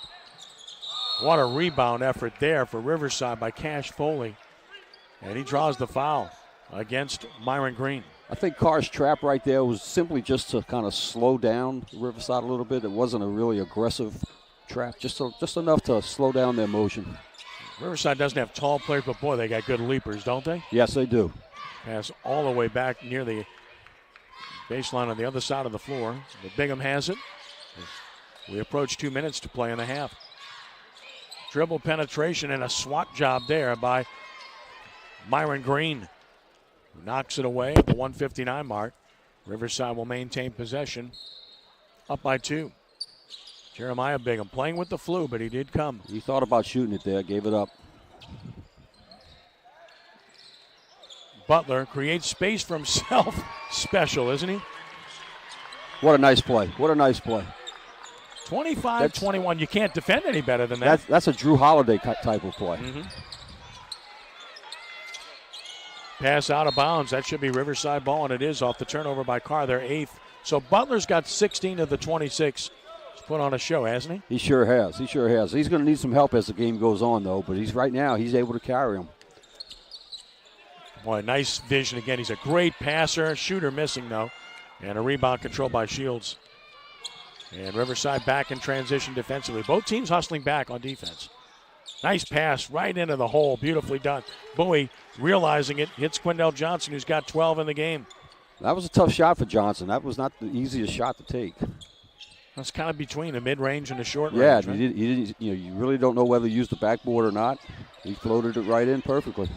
What a rebound effort there for Riverside by Cash Foley. And he draws the foul against Myron Green. I think Carr's trap right there was simply just to kind of slow down Riverside a little bit. It wasn't a really aggressive trap, just enough to slow down their motion. Riverside doesn't have tall players, but boy, they got good leapers, don't they? Yes, they do. Pass all the way back near the baseline on the other side of the floor. But Bingham has it. We approach 2 minutes to play in the half. Dribble penetration and a swat job there by Myron Green, who knocks it away at the 1:59 mark. Riverside will maintain possession, up by 2. Jeremiah Bingham playing with the flu, but he did come. He thought about shooting it there, gave it up. Butler creates space for himself. Special, isn't he? What a nice play. What a nice play. 25-21. You can't defend any better than that. That's a Drew Holiday type of play. Mm-hmm. Pass out of bounds. That should be Riverside ball, and it is off the turnover by Carr, their 8th. So Butler's got 16 of the 26. He's put on a show, hasn't he? He sure has. He sure has. He's going to need some help as the game goes on, though. But right now he's able to carry him. Boy, nice vision again. He's a great passer. Shooter missing, though. And a rebound controlled by Shields. And Riverside back in transition defensively. Both teams hustling back on defense. Nice pass right into the hole. Beautifully done. Bowie realizing it. Hits Quindell Johnson, who's got 12 in the game. That was a tough shot for Johnson. That was not the easiest shot to take. That's kind of between the mid-range and the short range. Yeah, right? You really don't know whether to use the backboard or not. He floated it right in perfectly.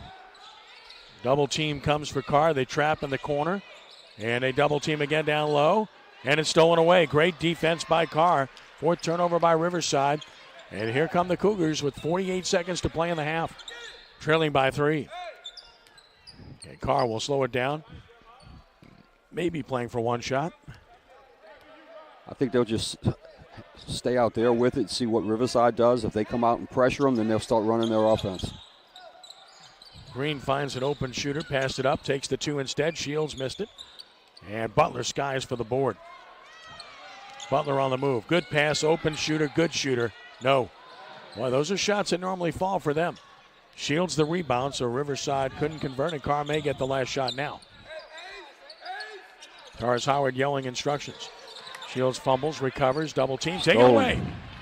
Double team comes for Carr. They trap in the corner. And they double team again down low. And it's stolen away. Great defense by Carr. 4th turnover by Riverside. And here come the Cougars with 48 seconds to play in the half. Trailing by 3. And Carr will slow it down. Maybe playing for one shot. I think they'll just stay out there with it, see what Riverside does. If they come out and pressure them, then they'll start running their offense. Green finds an open shooter, passed it up, takes the 2 instead. Shields missed it. And Butler skies for the board. Butler on the move. Good pass, open shooter, good shooter. No. Boy, those are shots that normally fall for them. Shields the rebound, so Riverside couldn't convert, and Carr may get the last shot now. Tars Howard yelling instructions. Shields fumbles, recovers, double team, take it away.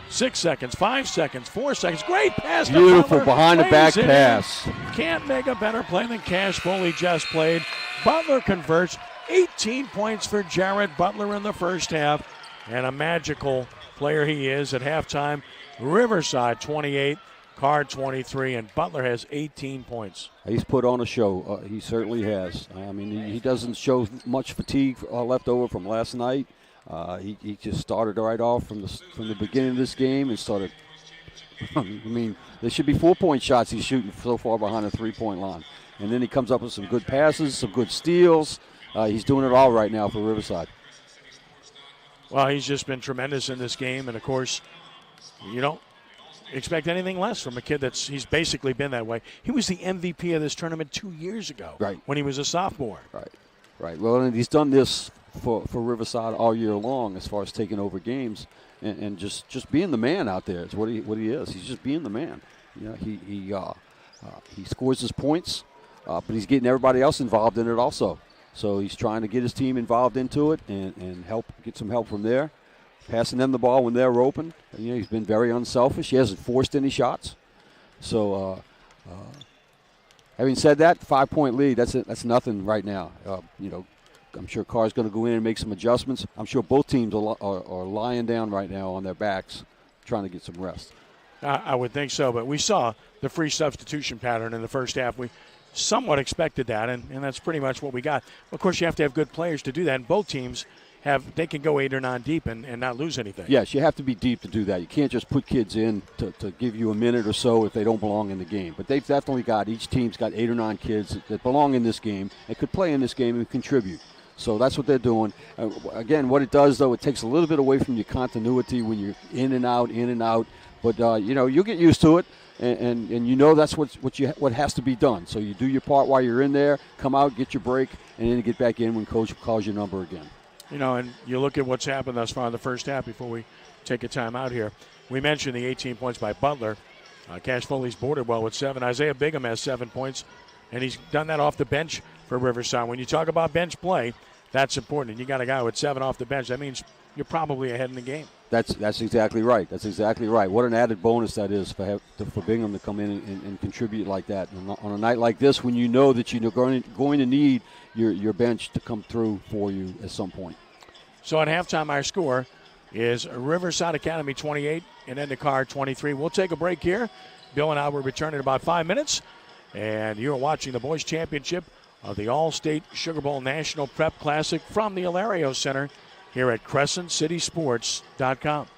6 seconds, 5 seconds, 4 seconds. Great pass. Beautiful behind the back pass. Can't make a better play than Cash Foley just played. Butler converts. 18 points for Jared Butler in the first half. And a magical player he is at halftime. Riverside 28, Carr 23, and Butler has 18 points. He's put on a show. He certainly has. I mean, he doesn't show much fatigue left over from last night. He just started right off from the beginning of this game and started. I mean, there should be 4-point shots he's shooting so far behind the 3-point line. And then he comes up with some good passes, some good steals. He's doing it all right now for Riverside. Well, he's just been tremendous in this game. And, of course, you don't expect anything less from a kid he's basically been that way. He was the MVP of this tournament 2 years ago when he was a sophomore. Right. Well, and he's done this for Riverside all year long as far as taking over games and just being the man out there is what he is. He's just being the man. You know, he scores his points, but he's getting everybody else involved in it also. So he's trying to get his team involved into it and get some help from there. Passing them the ball when they're open. You know, he's been very unselfish. He hasn't forced any shots. So having said that, 5-point lead, that's nothing right now. I'm sure Carr's going to go in and make some adjustments. I'm sure both teams are lying down right now on their backs trying to get some rest. I would think so, but we saw the free substitution pattern in the first half. We somewhat expected that, and that's pretty much what we got. Of course, you have to have good players to do that, and both teams they can go 8 or 9 deep and not lose anything. Yes, you have to be deep to do that. You can't just put kids in to give you a minute or so if they don't belong in the game. But they've definitely each team's got 8 or 9 kids that belong in this game and could play in this game and contribute. So that's what they're doing. Again, what it does, though, it takes a little bit away from your continuity when you're in and out. But, you'll get used to it. And you know that's what has to be done. So you do your part while you're in there, come out, get your break, and then get back in when Coach calls your number again. And you look at what's happened thus far in the first half before we take a time out here. We mentioned the 18 points by Butler. Cash Foley's boarded well with 7. Isaiah Bigham has 7 points, and he's done that off the bench for Riverside. When you talk about bench play, that's important. And you got a guy with 7 off the bench. That means you're probably ahead in the game. That's exactly right. That's exactly right. What an added bonus that is for Bingham to come in and contribute like that. And on a night like this, when you know that you're going to need your bench to come through for you at some point. So at halftime, our score is Riverside Academy 28 and Endicott 23. We'll take a break here. Bill and I will return in about 5 minutes. And you're watching the boys' championship of the Allstate Sugar Bowl National Prep Classic from the Ilario Center here at CrescentCitySports.com.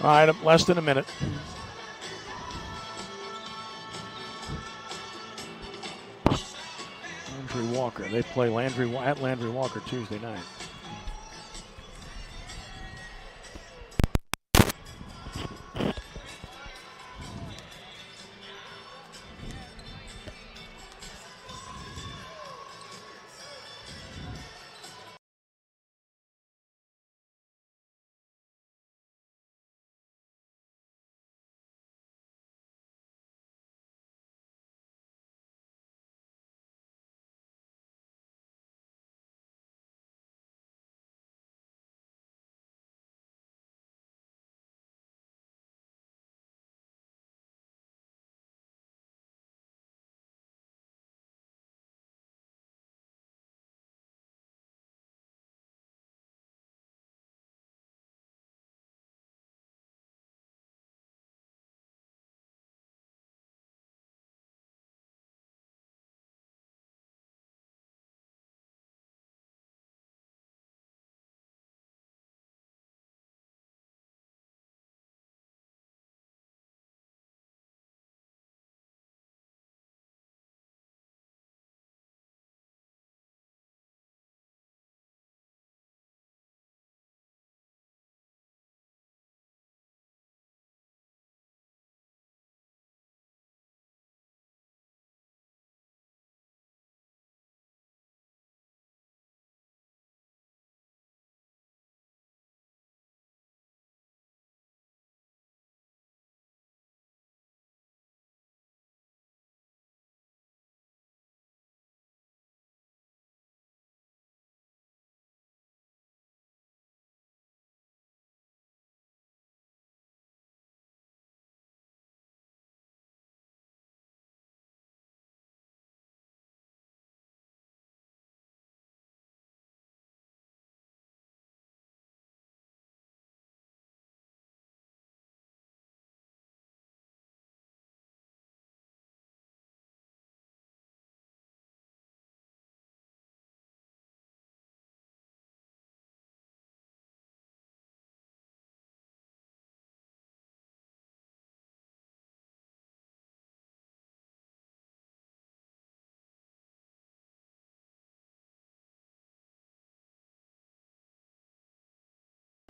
All right, less than a minute. Landry Walker. They play at Landry Walker Tuesday night.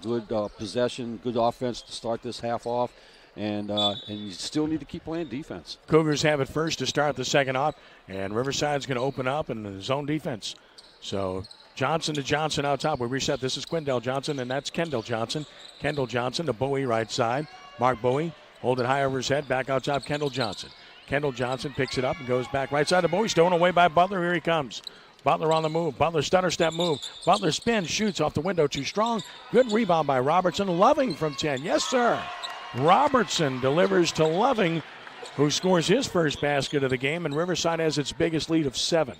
Good possession, good offense to start this half off, and you still need to keep playing defense. Cougars have it first to start the second off, and Riverside's going to open up in the zone defense. So Johnson to Johnson out top. We reset. This is Quindell Johnson, and that's Kendall Johnson. Kendall Johnson to Bowie right side. Mark Bowie, hold it high over his head. Back out top, Kendall Johnson. Kendall Johnson picks it up and goes back right side to Bowie. Stolen away by Butler. Here he comes. Butler on the move. Butler stutter step move. Butler spins, shoots off the window too strong. Good rebound by Robertson. Loving from 10. Yes, sir. Robertson delivers to Loving, who scores his first basket of the game, and Riverside has its biggest lead of 7.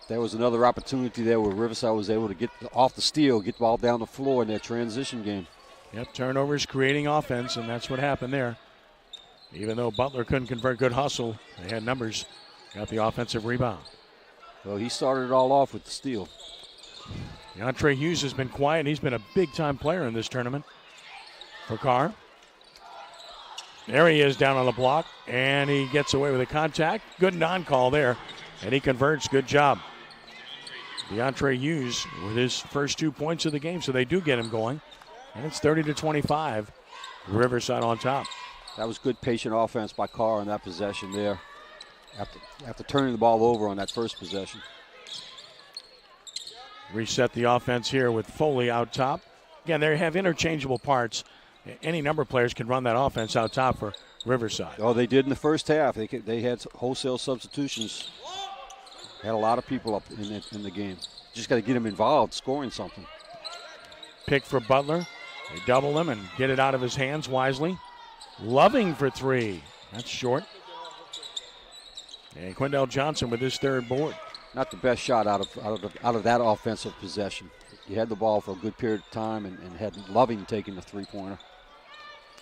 There was another opportunity there where Riverside was able to get off the steal, get the ball down the floor in their transition game. Yep, turnovers creating offense, and that's what happened there. Even though Butler couldn't convert, good hustle. They had numbers, got the offensive rebound. Well, he started it all off with the steal. DeAndre Hughes has been quiet. He's been a big-time player in this tournament for Carr. There he is down on the block, and he gets away with a contact. Good non-call there, and he converts. Good job. DeAndre Hughes with his first 2 points of the game, so they do get him going. And it's 30-25. Riverside on top. That was good patient offense by Carr on that possession there. After turning the ball over on that first possession. Reset the offense here with Foley out top. Again, they have interchangeable parts. Any number of players can run that offense out top for Riverside. Oh, they did in the first half. They had wholesale substitutions. Had a lot of people up in the game. Just got to get them involved, scoring something. Pick for Butler. They double him and get it out of his hands wisely. Loving for 3. That's short. And Quindell Johnson with his third board. Not the best shot out of that offensive possession. He had the ball for a good period of time and had Loving taking the three-pointer.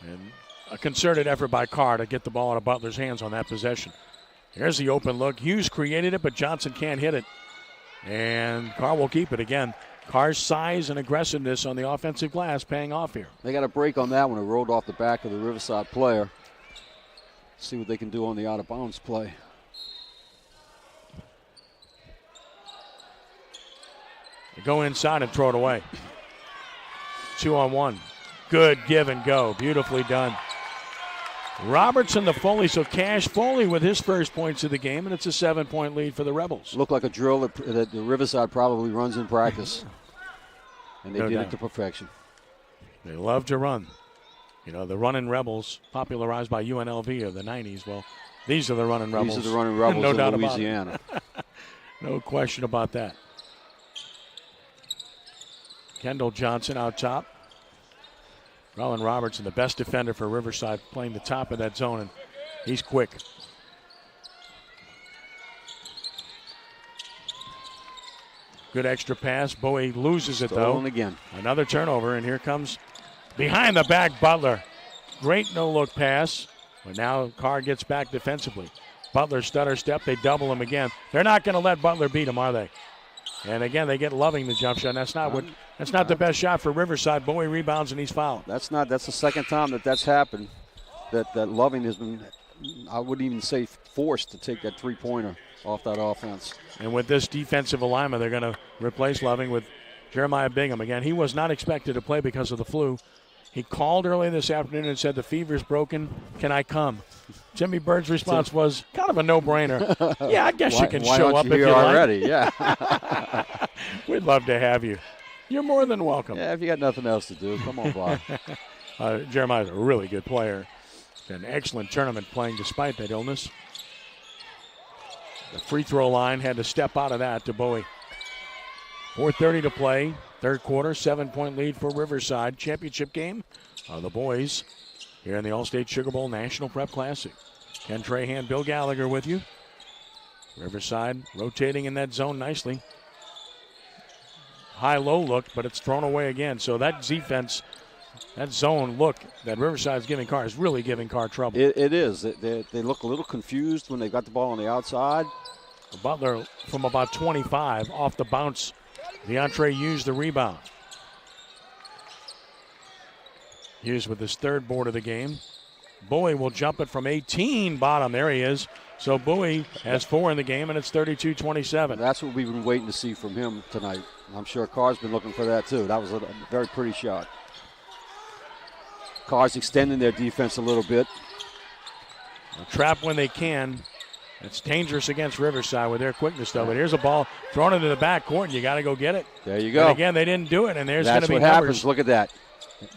And a concerted effort by Carr to get the ball out of Butler's hands on that possession. Here's the open look. Hughes created it, but Johnson can't hit it. And Carr will keep it again. Carr's size and aggressiveness on the offensive glass paying off here. They got a break on that one. It rolled off the back of the Riverside player. See what they can do on the out-of-bounds play. They go inside and throw it away. 2-on-1. Good give and go. Beautifully done. Robertson to Foley, so Cash Foley with his first points of the game, and it's a 7-point lead for the Rebels. Looked like a drill that the Riverside probably runs in practice. And they did it to perfection. They love to run. You know, the running Rebels, popularized by UNLV of the 90s. Well, these are the running Rebels. These are the running Rebels no of doubt Louisiana. About it. No question about that. Kendall Johnson out top. Roland Robertson, the best defender for Riverside, playing the top of that zone, and he's quick. Good extra pass. Bowie loses it, though. Again. Another turnover, and here comes behind the back Butler. Great no-look pass, but now Carr gets back defensively. Butler stutter step. They double him again. They're not going to let Butler beat him, are they? And again, they get Loving the jump shot. That's not the best shot for Riverside. Bowie rebounds and he's fouled. That's the second time that's happened. That Loving has been, I wouldn't even say forced to take that three-pointer off that offense. And with this defensive alignment, they're going to replace Loving with Jeremiah Bingham. Again, he was not expected to play because of the flu. He called early this afternoon and said, the fever's broken. Can I come? Jimmy Bird's response was kind of a no-brainer. Yeah, I guess you can show up if you already. like. Yeah. We'd love to have you. You're more than welcome. Yeah, if you got nothing else to do, come on by. Jeremiah's a really good player. An excellent tournament playing despite that illness. The free throw line had to step out of that to Bowie. 4:30 to play. Third quarter, 7-point lead for Riverside. Championship game. The boys here in the Allstate Sugar Bowl National Prep Classic. Ken Trahan, Bill Gallagher with you. Riverside rotating in that zone nicely. High-low look, but it's thrown away again. So that defense, that zone look that Riverside's giving Carr is really giving Carr trouble. It is. They look a little confused when they got the ball on the outside. Butler from about 25 off the bounce. DeAndre used the rebound. Hughes with his third board of the game. Bowie will jump it from 18 bottom. There he is. So Bowie has 4 in the game, and it's 32-27. That's what we've been waiting to see from him tonight. I'm sure Carr's been looking for that, too. That was a very pretty shot. Carr's extending their defense a little bit. Trap when they can. It's dangerous against Riverside with their quickness, though. But here's a ball thrown into the back court, and you got to go get it. There you go. And again, they didn't do it, and there's going to be numbers. That's what happens. numbers. Look at that.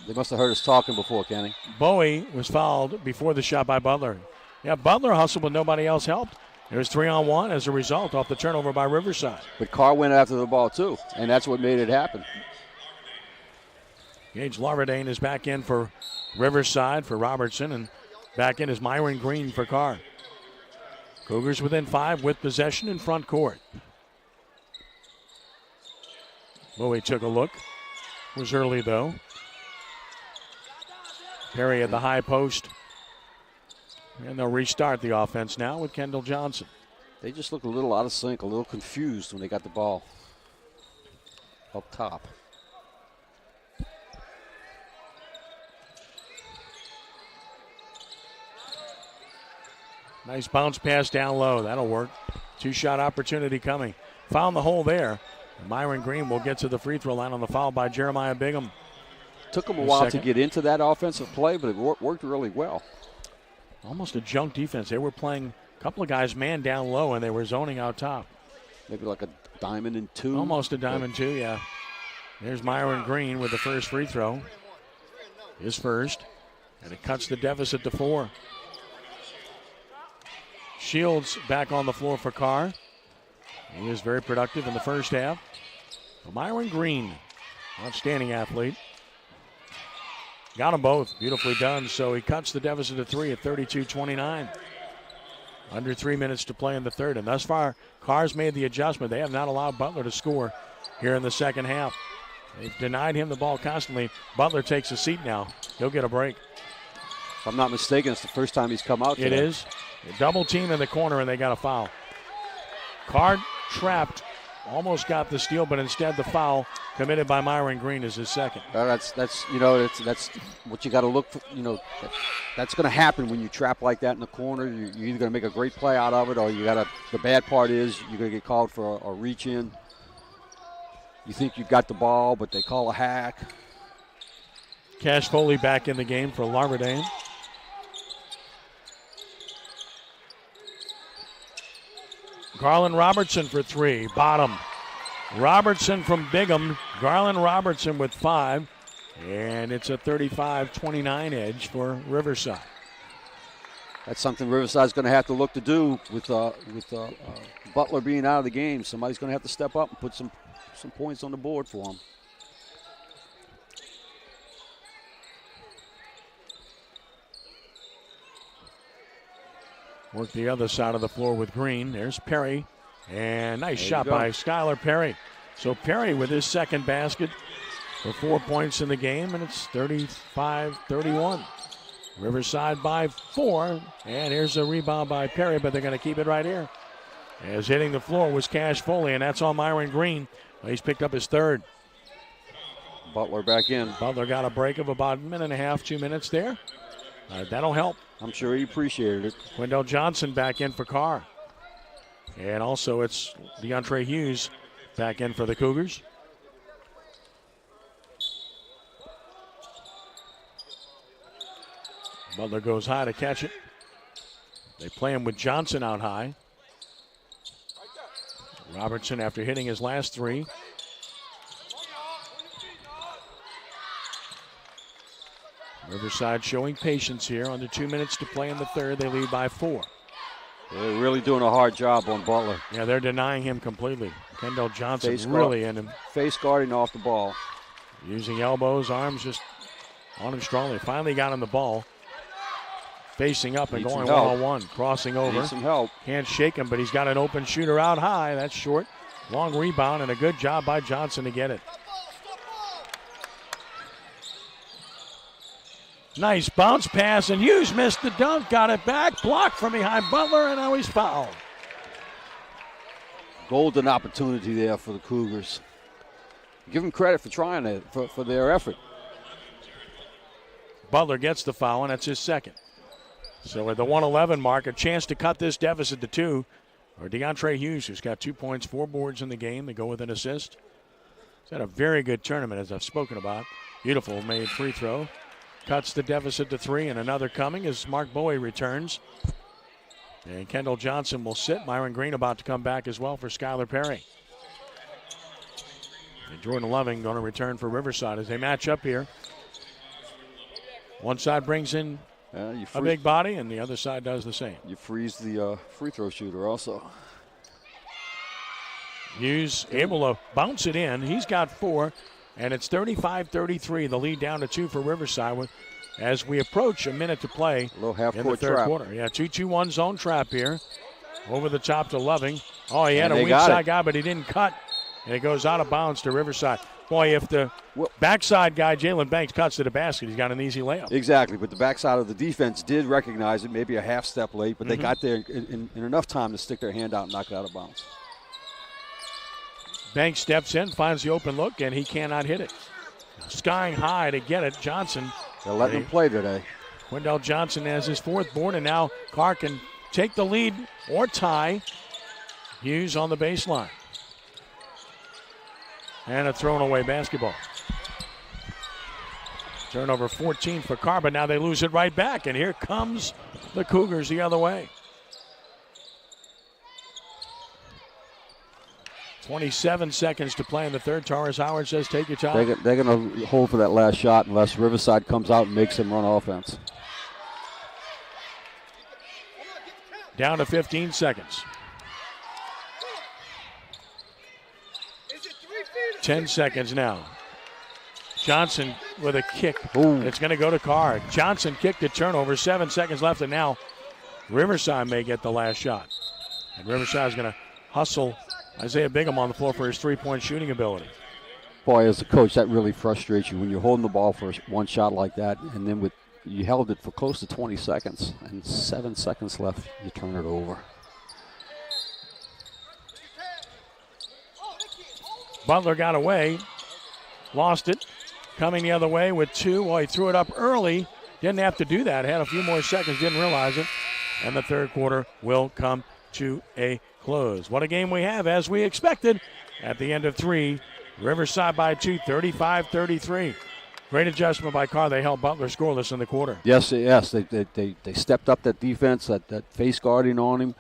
They must have heard us talking before, Kenny. Bowie was fouled before the shot by Butler. Yeah, Butler hustled, but nobody else helped. It was 3-on-1 as a result off the turnover by Riverside. But Carr went after the ball, too, and that's what made it happen. Gage Larverdane is back in for Riverside for Robertson, and back in is Myron Green for Carr. Cougars within 5 with possession in front court. Bowie took a look. Was early, though. Perry at the high post. And they'll restart the offense now with Kendall Johnson. They just looked a little out of sync, a little confused when they got the ball up top. Nice bounce pass down low. That'll work. 2-shot opportunity coming. Found the hole there. Myron Green will get to the free throw line on the foul by Jeremiah Bingham. Took them a while to get into that offensive play, but it worked really well. Almost a junk defense. They were playing a couple of guys man down low, and they were zoning out top. Maybe like a diamond and two. Almost a diamond two, yeah. There's Myron Green with the first free throw. His first. And it cuts the deficit to 4. Shields back on the floor for Carr. He was very productive in the first half. Myron Green, outstanding athlete. Got them both. Beautifully done. So he cuts the deficit to 3 at 32-29. Under 3 minutes to play in the third. And thus far, Carr's made the adjustment. They have not allowed Butler to score here in the second half. They've denied him the ball constantly. Butler takes a seat now. He'll get a break. If I'm not mistaken, it's the first time he's come out today. It is. A double team in the corner, and they got a foul. Carr trapped almost got the steal, but instead the foul committed by Myron Green is his second. That's what you got to look for. That's going to happen when you trap like that in the corner. You're either going to make a great play out of it, or the bad part is you're going to get called for a reach in. You think you got the ball, but they call a hack. Cash Foley back in the game for Larverdane. Garland Robertson for three, bottom. Robertson from Bigham. Garland Robertson with 5. And it's a 35-29 edge for Riverside. That's something Riverside's going to have to look to do with Butler being out of the game. Somebody's going to have to step up and put some points on the board for him. Work the other side of the floor with Green. There's Perry. And nice shot by Skylar Perry. So Perry with his second basket for 4 points in the game, and it's 35-31. Riverside by 4. And here's a rebound by Perry, but they're going to keep it right here. As hitting the floor was Cash Foley, and that's on Myron Green. He's picked up his third. Butler back in. Butler got a break of about a minute and a half, 2 minutes there. That'll help. I'm sure he appreciated it. Wendell Johnson back in for Carr. And also it's DeAndre Hughes back in for the Cougars. Butler goes high to catch it. They play him with Johnson out high. Robertson after hitting his last 3. Riverside showing patience here. Under 2 minutes to play in the third. They lead by 4. They're really doing a hard job on Butler. Yeah, they're denying him completely. Kendall Johnson really in him. Face guarding off the ball. Using elbows, arms just on him strongly. Finally got him the ball. Facing up and going one-on-one. Crossing over. Needs some help. Can't shake him, but he's got an open shooter out high. That's short. Long rebound and a good job by Johnson to get it. Nice bounce pass, and Hughes missed the dunk. Got it back. Blocked from behind Butler, and now he's fouled. Golden opportunity there for the Cougars. Give them credit for trying it, for their effort. Butler gets the foul, and that's his second. So at the 1:11 mark, a chance to cut this deficit to 2. Or DeAndre Hughes, who's got 2 points, 4 boards in the game. They go with an assist. He's had a very good tournament, as I've spoken about. Beautiful made free throw. Cuts the deficit to 3, and another coming as Mark Bowie returns. And Kendall Johnson will sit. Myron Green about to come back as well for Skylar Perry. And Jordan Loving going to return for Riverside as they match up here. One side brings in a big body, and the other side does the same. You freeze the free throw shooter also. Hughes able to bounce it in. He's got 4. And it's 35-33, the lead down to 2 for Riverside as we approach a minute to play a little half in the third trap. quarter. Yeah, 2-2-1 zone trap here. Over the top to Loving. Oh, he had a weak side guy, but he didn't cut. And it goes out of bounds to Riverside. Boy, if the backside guy, Jalen Banks, cuts to the basket, he's got an easy layup. Exactly, but the backside of the defense did recognize it, maybe a half step late, but they got there in enough time to stick their hand out and knock it out of bounds. Banks steps in, finds the open look, and he cannot hit it. Skying high to get it. Johnson. They're letting him play today. Wendell Johnson has his 4th board, and now Carr can take the lead or tie. Hughes on the baseline. And a thrown away basketball. Turnover 14 for Carr, but now they lose it right back, and here comes the Cougars the other way. 27 seconds to play in the third. Torres Howard says, take your time. They're going to hold for that last shot unless Riverside comes out and makes them run offense. Down to 15 seconds. 10 seconds now. Johnson with a kick. Ooh. It's going to go to Carr. Johnson kicked the turnover. 7 seconds left, and now Riverside may get the last shot. And Riverside's going to hustle Isaiah Bigham on the floor for his 3-point shooting ability. Boy, as a coach, that really frustrates you when you're holding the ball for one shot like that, and then you held it for close to 20 seconds, and 7 seconds left, you turn it over. Butler got away, lost it. Coming the other way with 2. Well, he threw it up early. Didn't have to do that. Had a few more seconds, didn't realize it. And the third quarter will come to a close. What a game we have, as we expected. At the end of 3, Riverside by 2, 35-33. Great adjustment by Carr. They held Butler scoreless in the quarter. Yes. They stepped up that defense, that face guarding on him.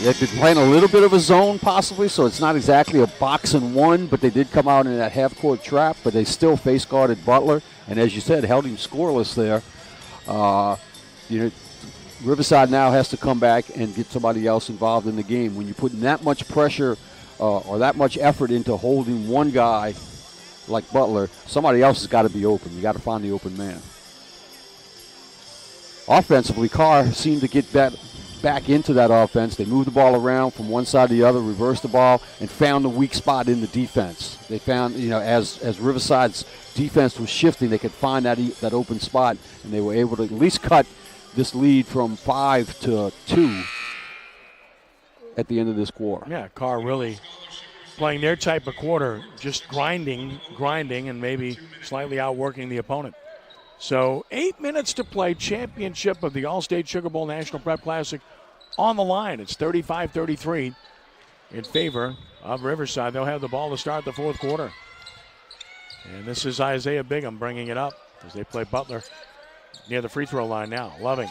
They've been playing a little bit of a zone possibly, so it's not exactly a box and one, but they did come out in that half-court trap, but they still face guarded Butler, and as you said, held him scoreless there. Riverside now has to come back and get somebody else involved in the game. When you're putting that much pressure or that much effort into holding one guy like Butler, somebody else has got to be open. You got to find the open man. Offensively, Carr seemed to get back into that offense. They moved the ball around from one side to the other, reversed the ball, and found the weak spot in the defense. They found, as Riverside's defense was shifting, they could find that open spot, and they were able to at least cut this lead from 5 to 2 at the end of this quarter. Yeah, Carr really playing their type of quarter, just grinding, and maybe slightly outworking the opponent. So 8 minutes to play, championship of the Allstate Sugar Bowl National Prep Classic on the line. It's 35-33 in favor of Riverside. They'll have the ball to start the fourth quarter. And this is Isaiah Bigham bringing it up as they play Butler near the free throw line now. Loving.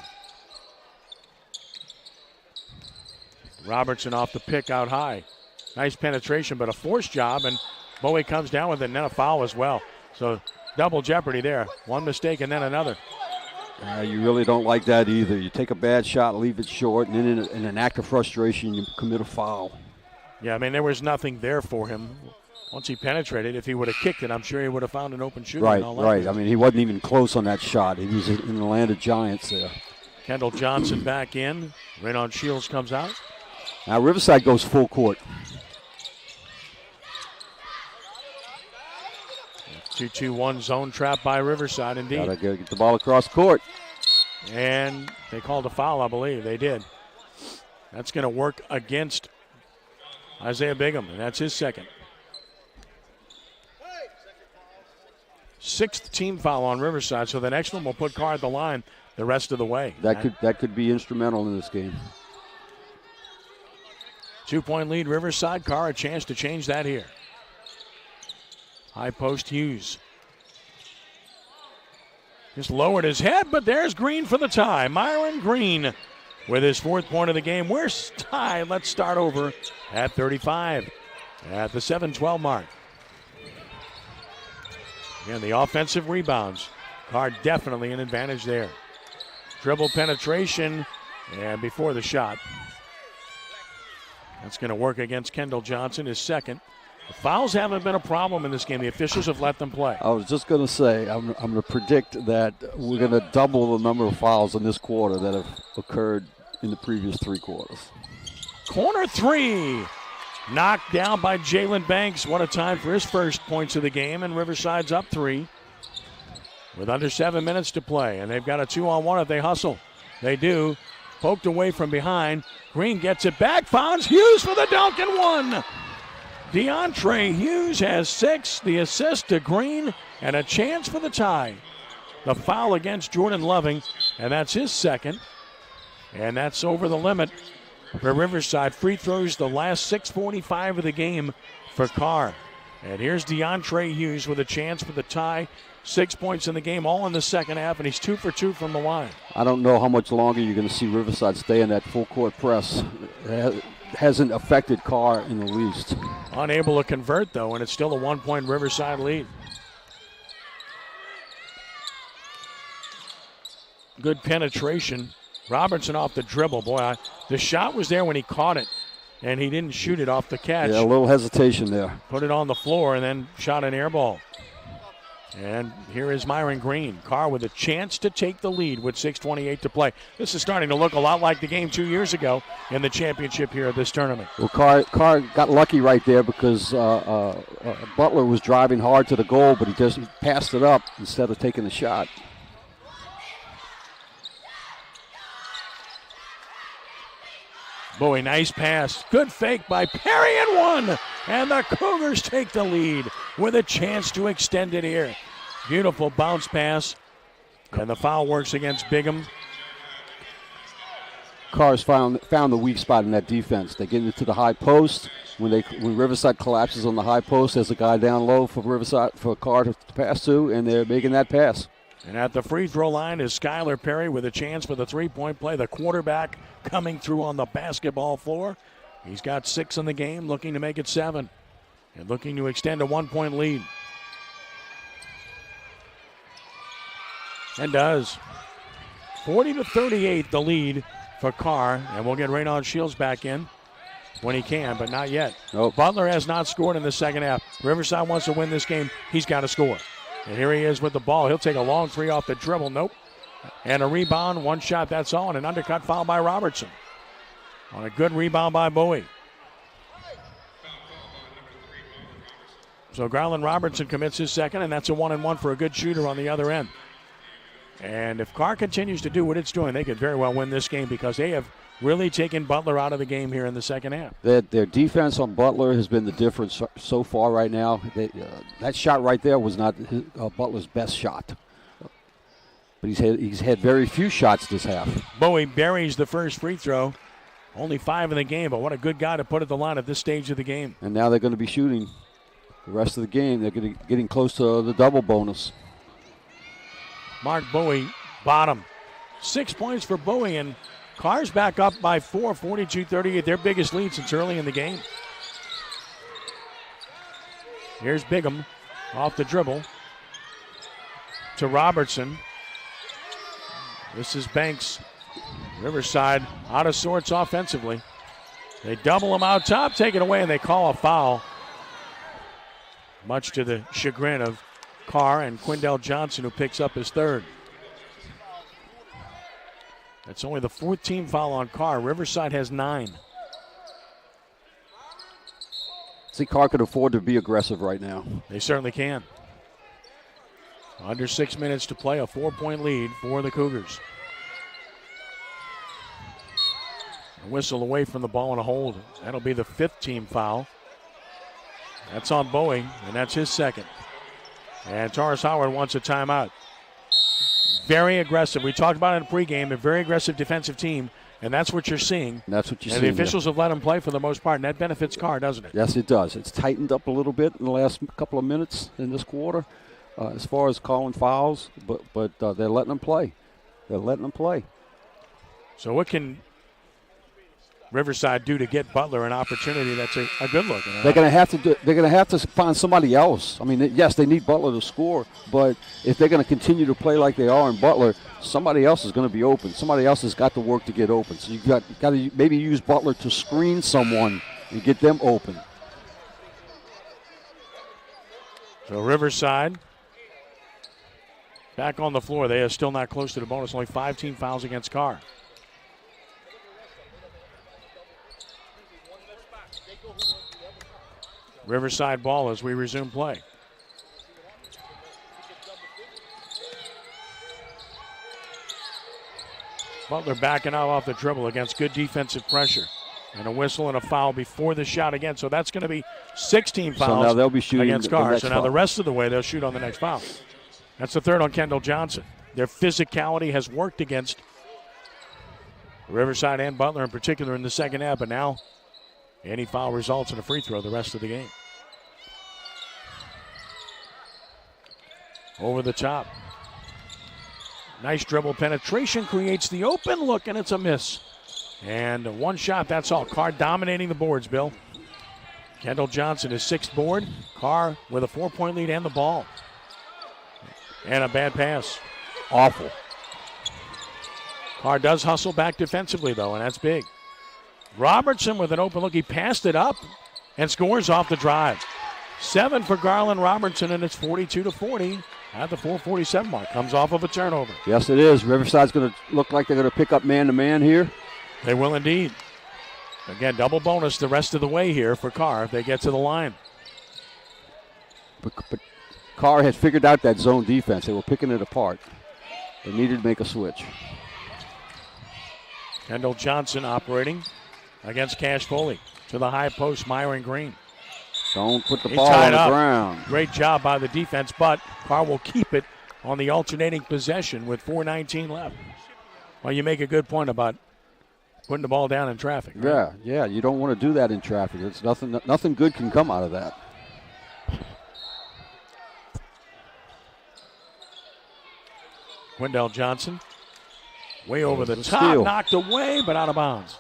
Robertson off the pick out high. Nice penetration, but a forced job, and Bowie comes down with it, and then a foul as well. So double jeopardy there. One mistake and then another. You really don't like that either. You take a bad shot, leave it short, and then in an act of frustration, you commit a foul. Yeah, I mean, there was nothing there for him. Once he penetrated, if he would have kicked it, I'm sure he would have found an open shooter. Right. I mean, he wasn't even close on that shot. He was in the land of giants there. Kendall Johnson back in. Raynon Shields comes out. Now Riverside goes full court. 2-2-1 zone trap by Riverside, indeed. Gotta get the ball across court. And they called a foul, I believe. They did. That's going to work against Isaiah Bigham, and that's his second. Sixth team foul on Riverside, so the next one will put Carr at the line the rest of the way. That could be instrumental in this game. 2-point lead, Riverside. Carr a chance to change that here. High post Hughes. Just lowered his head, but there's Green for the tie. Myron Green with his fourth point of the game. We're tied. Let's start over at 35 at the 7-12 mark. Again, the offensive rebounds. Carr definitely an advantage there. Dribble penetration, and before the shot. That's going to work against Kendall Johnson, his second. The fouls haven't been a problem in this game. The officials have let them play. I was just going to say, I'm going to predict that we're going to double the number of fouls in this quarter that have occurred in the previous three quarters. Corner three. Knocked down by Jalen Banks. What a time for his first points of the game, and Riverside's up 3 with under 7 minutes to play. And they've got a 2-on-1 if they hustle. They do. Poked away from behind. Green gets it back, finds Hughes for the dunk and one. DeAndre Hughes has 6, the assist to Green, and a chance for the tie. The foul against Jordan Loving, and that's his second. And that's over the limit for Riverside. Free throws the last 6:45 of the game for Carr. And here's DeAndre Hughes with a chance for the tie. 6 points in the game, all in the second half, and he's 2 for 2 from the line. I don't know how much longer you're going to see Riverside stay in that full court press. It hasn't affected Carr in the least. Unable to convert, though, and it's still a 1-point Riverside lead. Good penetration. Robertson off the dribble. Boy, the shot was there when he caught it, and he didn't shoot it off the catch. Yeah, a little hesitation there. Put it on the floor and then shot an air ball. And here is Myron Green. Carr with a chance to take the lead with 6:28 to play. This is starting to look a lot like the game 2 years ago in the championship here of this tournament. Well, Carr got lucky right there because Butler was driving hard to the goal, but he just passed it up instead of taking the shot. Bowie, nice pass. Good fake by Perry and one. And the Cougars take the lead with a chance to extend it here. Beautiful bounce pass. And the foul works against Bigham. Carr's found the weak spot in that defense. They get into the high post. When Riverside collapses on the high post, there's a guy down low for Carr to pass to, and they're making that pass. And at the free throw line is Skylar Perry with a chance for the three-point play. The quarterback coming through on the basketball floor. He's got 6 in the game, looking to make it 7. And looking to extend a 1-point lead. And does. 40-38 the lead for Carr. And we'll get Raynon Shields back in when he can, but not yet. Nope. Butler has not scored in the second half. Riverside wants to win this game. He's got to score. And here he is with the ball. He'll take a long three off the dribble. Nope. And a rebound, one shot, that's all. And an undercut foul by Robertson. On a good rebound by Bowie. So Garland Robertson commits his second, and that's a 1-and-1 for a good shooter on the other end. And if Carr continues to do what it's doing, they could very well win this game because they have really taken Butler out of the game here in the second half. Their defense on Butler has been the difference so far right now. That shot right there was not Butler's best shot. But he's had very few shots this half. Bowie buries the first free throw. Only 5 in the game, but what a good guy to put at the line at this stage of the game. And now they're going to be shooting the rest of the game. They're getting close to the double bonus. Mark Bowie, bottom. 6 points for Bowie, and Carr's back up by 4, 42-38, their biggest lead since early in the game. Here's Bigham off the dribble to Robertson. This is Banks. Riverside out of sorts offensively. They double him out top, take it away, and they call a foul. Much to the chagrin of Carr and Quindell Johnson, who picks up his third. That's only the 4th team foul on Carr. Riverside has 9. See, Carr could afford to be aggressive right now. They certainly can. Under 6 minutes to play, a 4-point lead for the Cougars. A whistle away from the ball and a hold. That'll be the 5th team foul. That's on Bowie, and that's his second. And Taurus Howard wants a timeout. Very aggressive. We talked about it in pregame, a very aggressive defensive team, and that's what you're seeing. That's what you're seeing. And the officials have let him play for the most part, and that benefits Carr, doesn't it? Yes, it does. It's tightened up a little bit in the last couple of minutes in this quarter as far as calling fouls, but they're letting them play. They're letting them play. So what can Riverside do to get Butler an opportunity that's a good look? They're going to have to find somebody else. I mean, yes, they need Butler to score, but if they're going to continue to play like they are in Butler, somebody else is going to be open. Somebody else has got to work to get open. So you've got to maybe use Butler to screen someone and get them open. So Riverside back on the floor. They are still not close to the bonus. Only 5 team fouls against Carr. Riverside ball as we resume play. Butler backing out off the dribble against good defensive pressure. And a whistle and a foul before the shot again. So that's going to be 16 fouls so now they'll be shooting against Carr. So now foul. the rest of the way they'll shoot on the next foul. That's the 3rd on Kendall Johnson. Their physicality has worked against Riverside and Butler in particular in the second half, but now any foul results in a free throw the rest of the game. Over the top. Nice dribble penetration, creates the open look, and it's a miss. And one shot, that's all. Carr dominating the boards, Bill. Kendall Johnson, his 6th board. Carr with a 4-point lead and the ball. And a bad pass. Awful. Carr does hustle back defensively, though, and that's big. Robertson with an open look. He passed it up and scores off the drive. 7 for Garland Robertson, and it's 42-40 at the 4:47 mark. Comes off of a turnover. Yes, it is. Riverside's going to look like they're going to pick up man-to-man here. They will indeed. Again, double bonus the rest of the way here for Carr if they get to the line. But Carr had figured out that zone defense. They were picking it apart. They needed to make a switch. Kendall Johnson operating. against Cash Foley. To the high post, Myron Green. Don't put the He ball tied on the up. ground. Great job by the defense, but Carr will keep it on the alternating possession with 4:19 left. Well, you make a good point about putting the ball down in traffic. Right? Yeah. You don't want to do that in traffic. It's nothing good can come out of that. Quindell Johnson, way over the top, steal. knocked away, but out of bounds.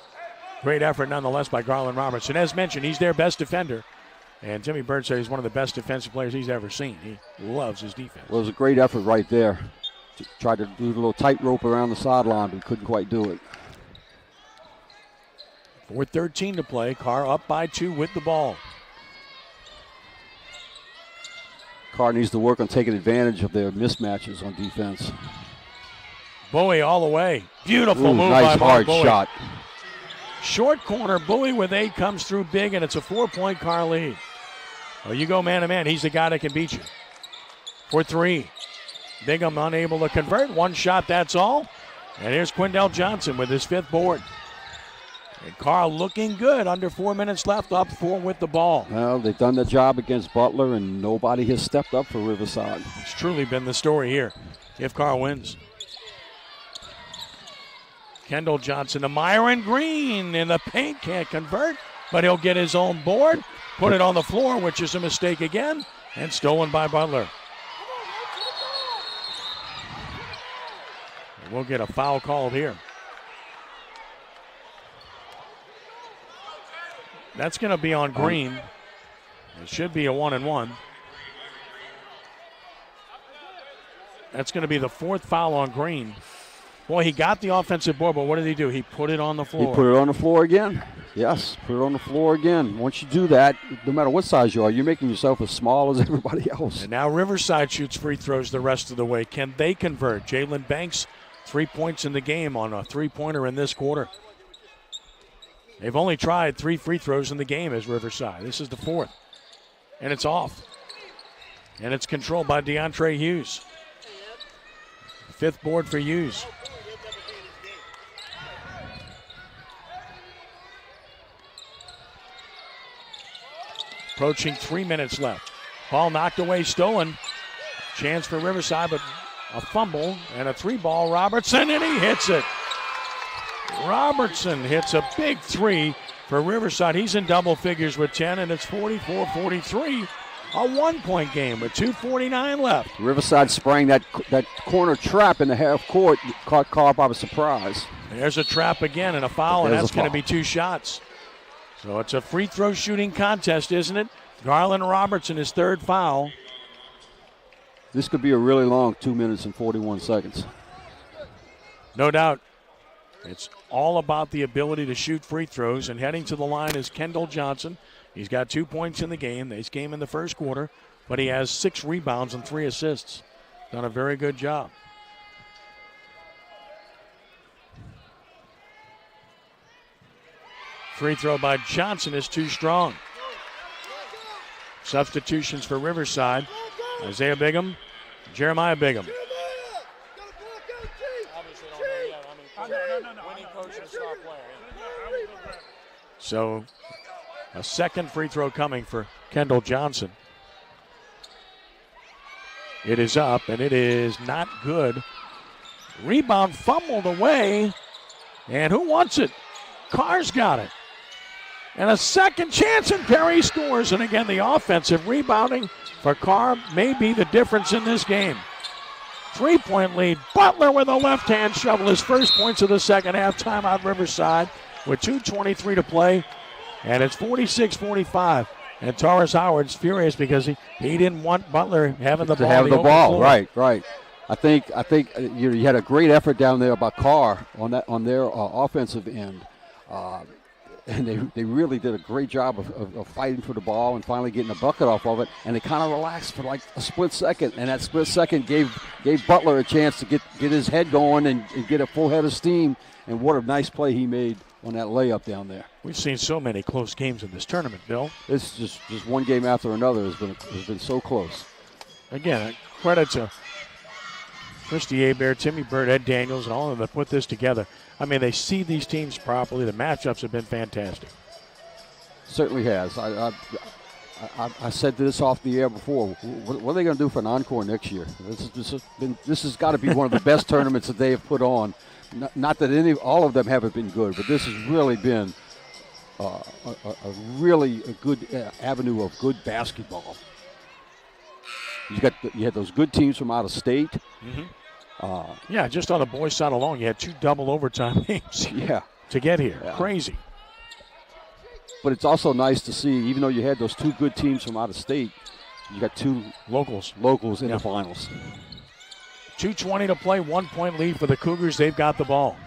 Great effort nonetheless by Garland Robertson. As mentioned, he's their best defender. And Timmy Bird said he's one of the best defensive players he's ever seen. He loves his defense. Well, it was a great effort right there. Tried to do a little tightrope around the sideline, but couldn't quite do it. 4:13 to play. Carr up by 2 with the ball. Carr needs to work on taking advantage of their mismatches on defense. Bowie all the way. Beautiful move nice by hard Bowie. shot. Short corner, Bowie with 8 comes through big, and it's a 4-point Carr lead. Well, you go man-to-man. He's the guy that can beat you. For 3. Bingham unable to convert. One shot, that's all. And here's Quindell Johnson with his 5th board. And Carr looking good. Under 4 minutes left, up 4 with the ball. Well, they've done the job against Butler, and nobody has stepped up for Riverside. It's truly been the story here if Carr wins. Kendall Johnson to Myron Green in the paint. Can't convert, but he'll get his own board. Put it on the floor, which is a mistake again, and stolen by Butler. And we'll get a foul called here. That's going to be on Green. It should be a 1-and-1. That's going to be the 4th foul on Green. Boy, he got the offensive board, but what did he do? He put it on the floor. He put it on the floor again. Yes, put it on the floor again. Once you do that, no matter what size you are, you're making yourself as small as everybody else. And now Riverside shoots free throws the rest of the way. Can they convert? Jalen Banks, 3 points in the game on a three-pointer in this quarter. They've only tried 3 free throws in the game as Riverside. This is the 4th. And it's off. And it's controlled by DeAndre Hughes. 5th board for Hughes. Approaching 3 minutes left. Ball knocked away, stolen. Chance for Riverside, but a fumble and a 3-ball. Robertson, and he hits it. Robertson hits a big 3 for Riverside. He's in double figures with 10, and it's 44-43. A 1-point game with 2:49 left. Riverside sprang that corner trap in the half court, caught Carr by surprise. There's a trap again and a foul, and that's going to be 2 shots. So it's a free throw shooting contest, isn't it? Garland Robertson, his 3rd foul. This could be a really long 2 minutes and 41 seconds. No doubt. It's all about the ability to shoot free throws, and heading to the line is Kendall Johnson. He's got 2 points in the game. They came in the first quarter, but he has 6 rebounds and 3 assists. Done a very good job. Free throw by Johnson is too strong. Substitutions for Riverside. Isaiah Bigham, Jeremiah Bigham. So a second free throw coming for Kendall Johnson. It is up, and it is not good. Rebound fumbled away, and who wants it? Carr's got it. And a second chance, and Perry scores. And again, the offensive rebounding for Carr may be the difference in this game. 3-point lead. Butler with a left-hand shovel. His first points of the second half. Timeout Riverside with 2:23 to play. And it's 46-45. And Taurus Howard's furious because he didn't want Butler having the ball. To have the ball, right. I think you had a great effort down there by Carr on their offensive end. And they really did a great job of fighting for the ball and finally getting a bucket off of it. And they kind of relaxed for like a split second. And that split second gave Butler a chance to get his head going and get a full head of steam. And what a nice play he made on that layup down there. We've seen so many close games in this tournament, Bill. It's just one game after another has been so close. Again, credit to Christy Hebert, Timmy Bird, Ed Daniels, and all of them that put this together. I mean, they see these teams properly. The matchups have been fantastic. Certainly has. I said this off the air before. What are they going to do for an encore next year? This has got to be one of the best tournaments that they have put on. Not that all of them haven't been good, but this has really been a good avenue of good basketball. You had those good teams from out of state. Yeah, just on the boys' side alone, you had 2 double overtime games. Yeah, to get here, yeah. Crazy. But it's also nice to see, even though you had those 2 good teams from out of state, you got 2 locals in the finals. 2:20 to play, 1-point lead for the Cougars. They've got the ball.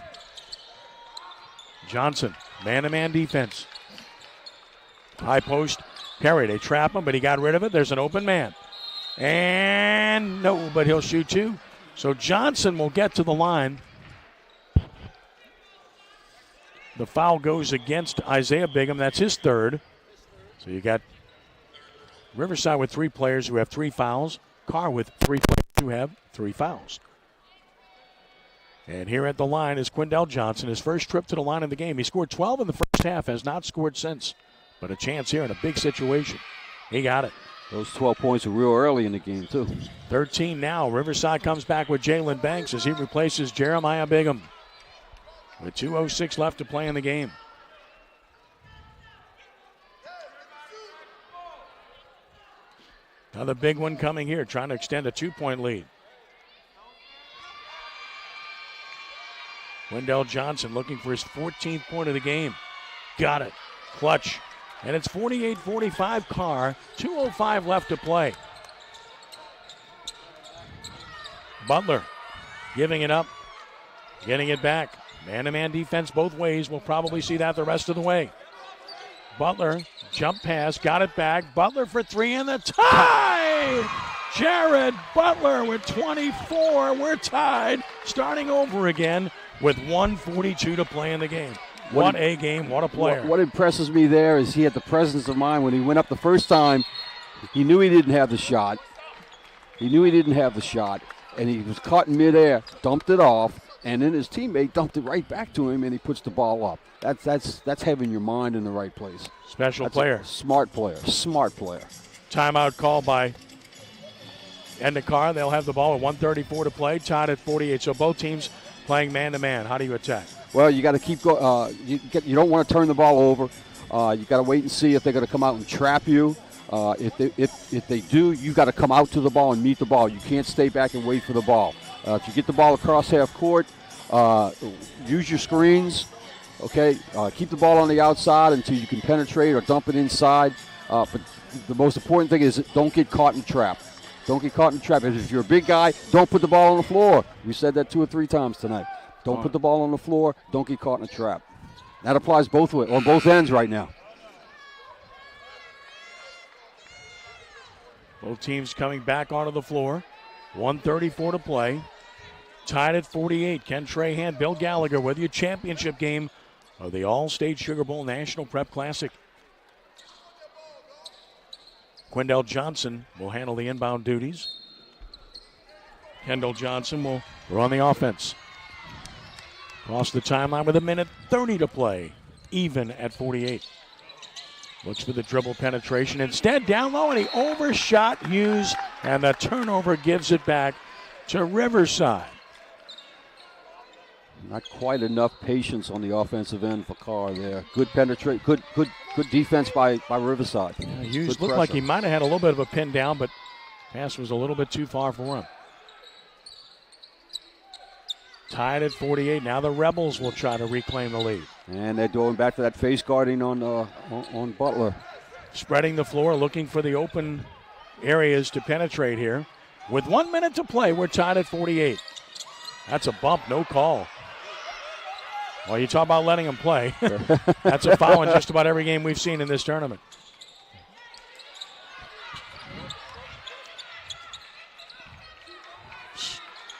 Johnson, man-to-man defense. High post, Perry. They trap him, but he got rid of it. There's an open man. And no, but he'll shoot 2. So Johnson will get to the line. The foul goes against Isaiah Bigham. That's his 3rd. So you got Riverside with 3 players who have 3 fouls. Carr with 3 players who have 3 fouls. And here at the line is Quindell Johnson. His first trip to the line of the game. He scored 12 in the first half, has not scored since. But a chance here in a big situation. He got it. Those 12 points were real early in the game, too. 13 now. Riverside comes back with Jalen Banks as he replaces Jeremiah Bigham. With 2:06 left to play in the game. Another big one coming here, trying to extend a 2-point lead. Wendell Johnson looking for his 14th point of the game. Got it. Clutch. And it's 48-45 Carr. 2:05 left to play. Butler giving it up. Getting it back. Man-to-man defense both ways. We'll probably see that the rest of the way. Butler, jump pass, got it back. Butler for 3 and the tie! Jared Butler with 24. We're tied. Starting over again with 1:42 to play in the game. What a game, what a player. What impresses me there is he had the presence of mind when he went up the first time. He knew he didn't have the shot. And he was caught in midair, dumped it off. And then his teammate dumped it right back to him, and he puts the ball up. That's having your mind in the right place. Special player. Smart player. Timeout call by Endicott. They'll have the ball at 1:34 to play, tied at 48. So both teams playing man-to-man. How do you attack? Well, you got to keep going. You don't want to turn the ball over. You got to wait and see if they're going to come out and trap you. If they do, you got to come out to the ball and meet the ball. You can't stay back and wait for the ball. If you get the ball across half court, use your screens, okay? Keep the ball on the outside until you can penetrate or dump it inside. But the most important thing is don't get caught in the trap. If you're a big guy, don't put the ball on the floor. We said that 2 or 3 times tonight. Don't put the ball on the floor. Don't get caught in a trap. That applies on both ends right now. Both teams coming back onto the floor. 1:34 to play. Tied at 48. Ken Trahan, Bill Gallagher with you. Championship game of the Allstate Sugar Bowl National Prep Classic. Quindell Johnson will handle the inbound duties. Kendall Johnson will run the offense. Across the timeline with 1:30 to play. Even at 48. Looks for the dribble penetration. Instead, down low, and he overshot Hughes, and the turnover gives it back to Riverside. Not quite enough patience on the offensive end for Carr there. Good penetrate, good defense by Riverside. Yeah, Hughes looked like he might have had a little bit of a pin down, but pass was a little bit too far for him. Tied at 48. Now the Rebels will try to reclaim the lead. And they're going back to that face guarding on Butler. Spreading the floor, looking for the open areas to penetrate here. With 1 minute to play, we're tied at 48. That's a bump, no call. Well, you talk about letting him play. That's a foul in just about every game we've seen in this tournament.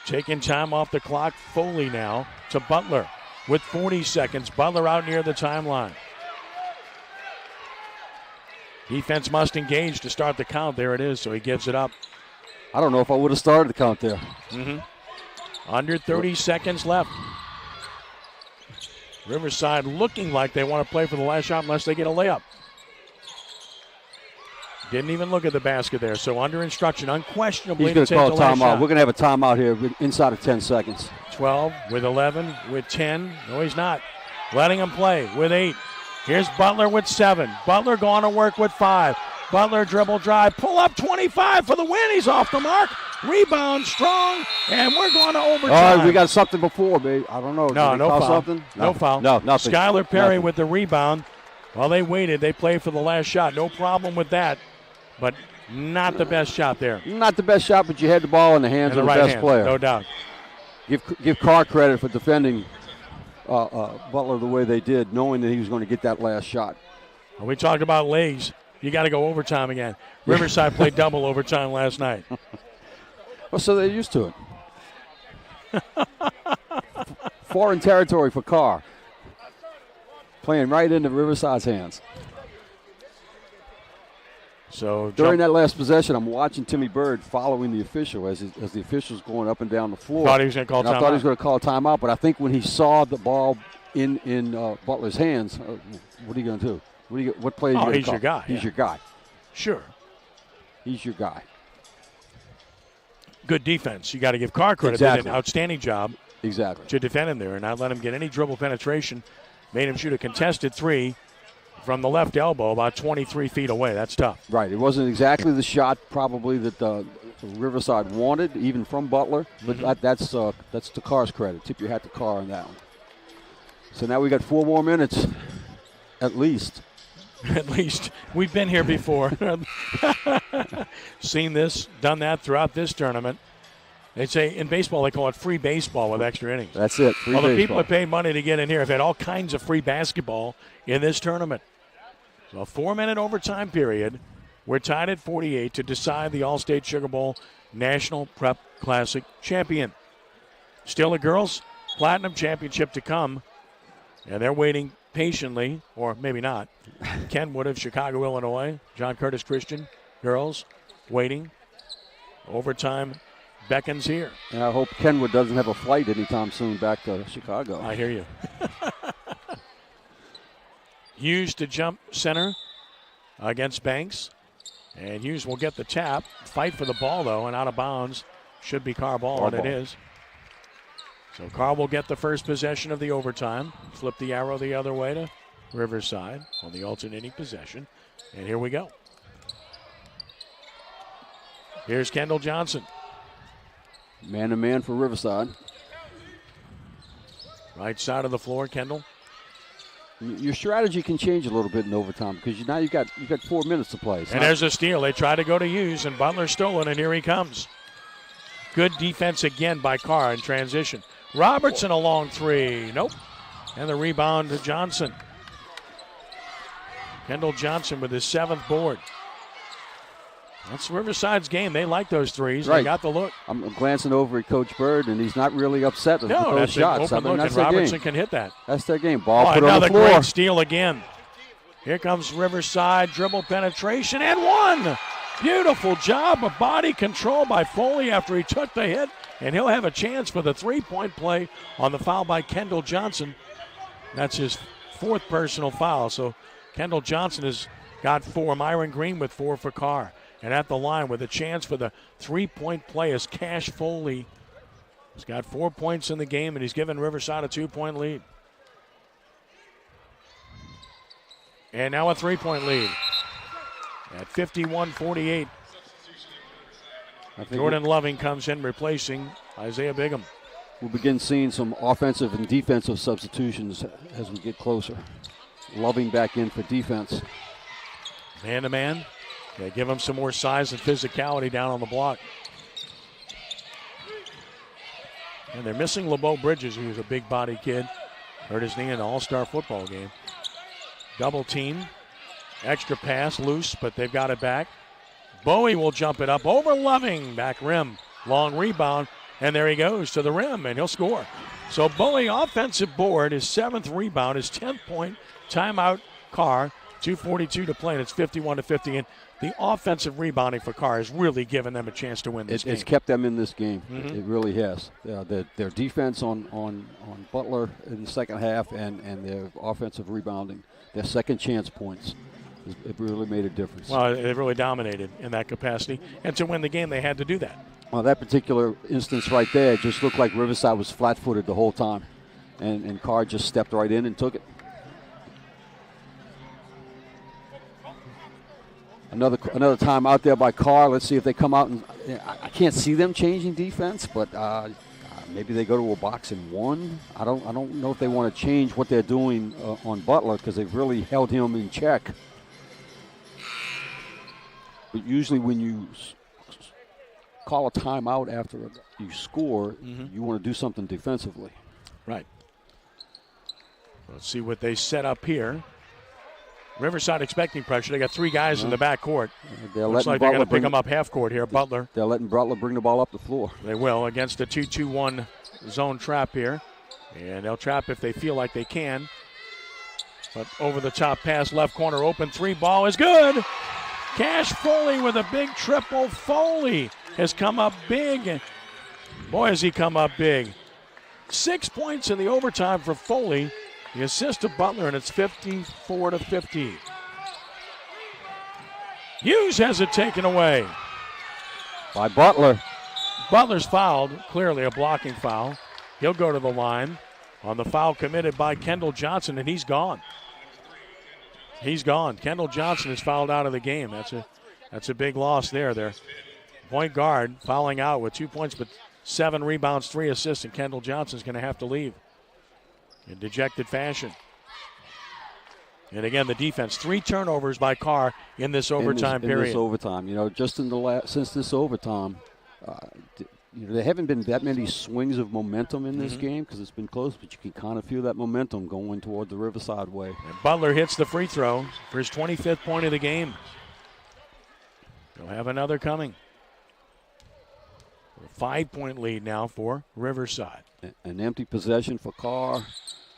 Taking time off the clock, Foley now to Butler with 40 seconds. Butler out near the timeline. Defense must engage to start the count. There it is, so he gives it up. I don't know if I would have started the count there. Under 30 seconds left. Riverside looking like they want to play for the last shot unless they get a layup. Didn't even look at the basket there, so under instruction, unquestionably. He's going to call a timeout. Shot. We're going to have a timeout here inside of 10 seconds. 12 with 11 with 10. No, he's not. Letting him play with 8. Here's Butler with 7. Butler going to work with 5. Butler dribble drive, pull up 25 for the win. He's off the mark. Rebound strong, and we're going to overtime. All right, we got something before, babe. I don't know. No, no foul. Something? No foul. No, nothing. Skylar Perry nothing. with the rebound. While they waited, they played for the last shot. No problem with that, but not the best shot there. Not the best shot, but you had the ball in the hands of the best player. No doubt. Give Carr credit for defending Butler the way they did, knowing that he was going to get that last shot. We talked about legs. You got to go overtime again. Riverside played double overtime last night. Well, so they're used to it. Foreign territory for Carr. Playing right into Riverside's hands. So during that last possession, I'm watching Timmy Bird following the official as the official's going up and down the floor. Thought he was going to call timeout. I thought he was going to call timeout, but I think when he saw the ball in Butler's hands, what are you going to do? What play are you going to call? He's your guy. He's your guy. Sure. He's your guy. Good defense. You got to give Carr credit. Exactly. Did an outstanding job. Exactly. To defend him there and not let him get any dribble penetration. Made him shoot a contested 3 from the left elbow about 23 feet away. That's tough. Right. It wasn't exactly the shot probably that Riverside wanted, even from Butler, but that's to Carr's credit. Tip your hat to Carr on that one. So now we got 4 more minutes, at least. At least. We've been here before. Seen this, done that throughout this tournament. They say in baseball they call it free baseball with extra innings. That's it, free baseball. The people that paid money to get in here have had all kinds of free basketball in this tournament. So a 4-minute overtime period. We're tied at 48 to decide the Allstate Sugar Bowl National Prep Classic champion. Still a girls' platinum championship to come, and they're waiting patiently, or maybe not. Kenwood of Chicago, Illinois, John Curtis Christian, girls, waiting. Overtime beckons here. And I hope Kenwood doesn't have a flight anytime soon back to Chicago. I hear you. Hughes to jump center against Banks. And Hughes will get the tap. Fight for the ball, though, and out of bounds. Should be Carr ball, and it is. So Carr will get the first possession of the overtime. Flip the arrow the other way to Riverside on the alternating possession. And here we go. Here's Kendall Johnson. Man-to-man for Riverside. Right side of the floor, Kendall. Your strategy can change a little bit in overtime because now you got 4 minutes to play. And there's a steal. They try to go to Hughes, and Butler stole it, and here he comes. Good defense again by Carr in transition. Robertson a long 3. Nope. And the rebound to Johnson. Kendall Johnson with his 7th board. That's Riverside's game. They like those threes. Right. They got the look. I'm glancing over at Coach Bird, and he's not really upset with those that's shots. An open look, and Robertson can hit that. That's their game. Ball put on the floor. Another great steal again. Here comes Riverside. Dribble penetration, and one. Beautiful job of body control by Foley after he took the hit, and he'll have a chance for the 3-point play on the foul by Kendall Johnson. That's his 4th personal foul. So Kendall Johnson has got 4. Myron Green with 4 for Carr. And at the line with a chance for the 3-point play is Cash Foley. He's got 4 points in the game, and he's given Riverside a 2-point lead. And now a 3-point lead at 51-48. Jordan Loving comes in replacing Isaiah Bigham. We'll begin seeing some offensive and defensive substitutions as we get closer. Loving back in for defense. Man-to-man. They give him some more size and physicality down on the block. And they're missing LeBeau Bridges, who's a big body kid. Hurt his knee in an all-star football game. Double team. Extra pass, loose, but they've got it back. Bowie will jump it up over Loving. Back rim. Long rebound. And there he goes to the rim, and he'll score. So Bowie, offensive board, his 7th rebound, his 10th point. Timeout, Carr. 2:42 to play, and it's 51-50. And the offensive rebounding for Carr has really given them a chance to win this game. It's kept them in this game. Mm-hmm. It really has. Their defense on Butler in the second half and their offensive rebounding, their second chance points, it really made a difference. Well, they really dominated in that capacity. And to win the game, they had to do that. Well, that particular instance right there, it just looked like Riverside was flat-footed the whole time. And Carr just stepped right in and took it. Another time out there by Carr. Let's see if they come out and I can't see them changing defense, but maybe they go to a box and one. I don't know if they want to change what they're doing on Butler because they've really held him in check. But usually when you call a timeout after you score, you want to do something defensively. Right. Let's see what they set up here. Riverside expecting pressure. They got three guys in the back court. Looks like they're going to pick them up half court here. Butler. They're letting Butler bring the ball up the floor. They will against a 2-2-1 zone trap here. And they'll trap if they feel like they can. But over the top pass, left corner, open three, ball is good. Cash Foley with a big triple. Foley has come up big. Boy, has he come up big. 6 points in the overtime for Foley. The assist to Butler, and it's 54-50. Hughes has it taken away by Butler. Butler's fouled, clearly a blocking foul. He'll go to the line on the foul committed by Kendall Johnson, and he's gone. He's gone. Kendall Johnson is fouled out of the game. That's a big loss there. Their point guard fouling out with 2 points, but 7 rebounds, 3 assists, and Kendall Johnson's going to have to leave in dejected fashion. And again, the defense, 3 turnovers by Carr in this overtime period. In this overtime, just in since this overtime, there haven't been that many swings of momentum in this game because it's been close, but you can kind of feel that momentum going toward the Riverside way. And Butler hits the free throw for his 25th point of the game. They'll have another coming. A 5-point lead now for Riverside. An empty possession for Carr.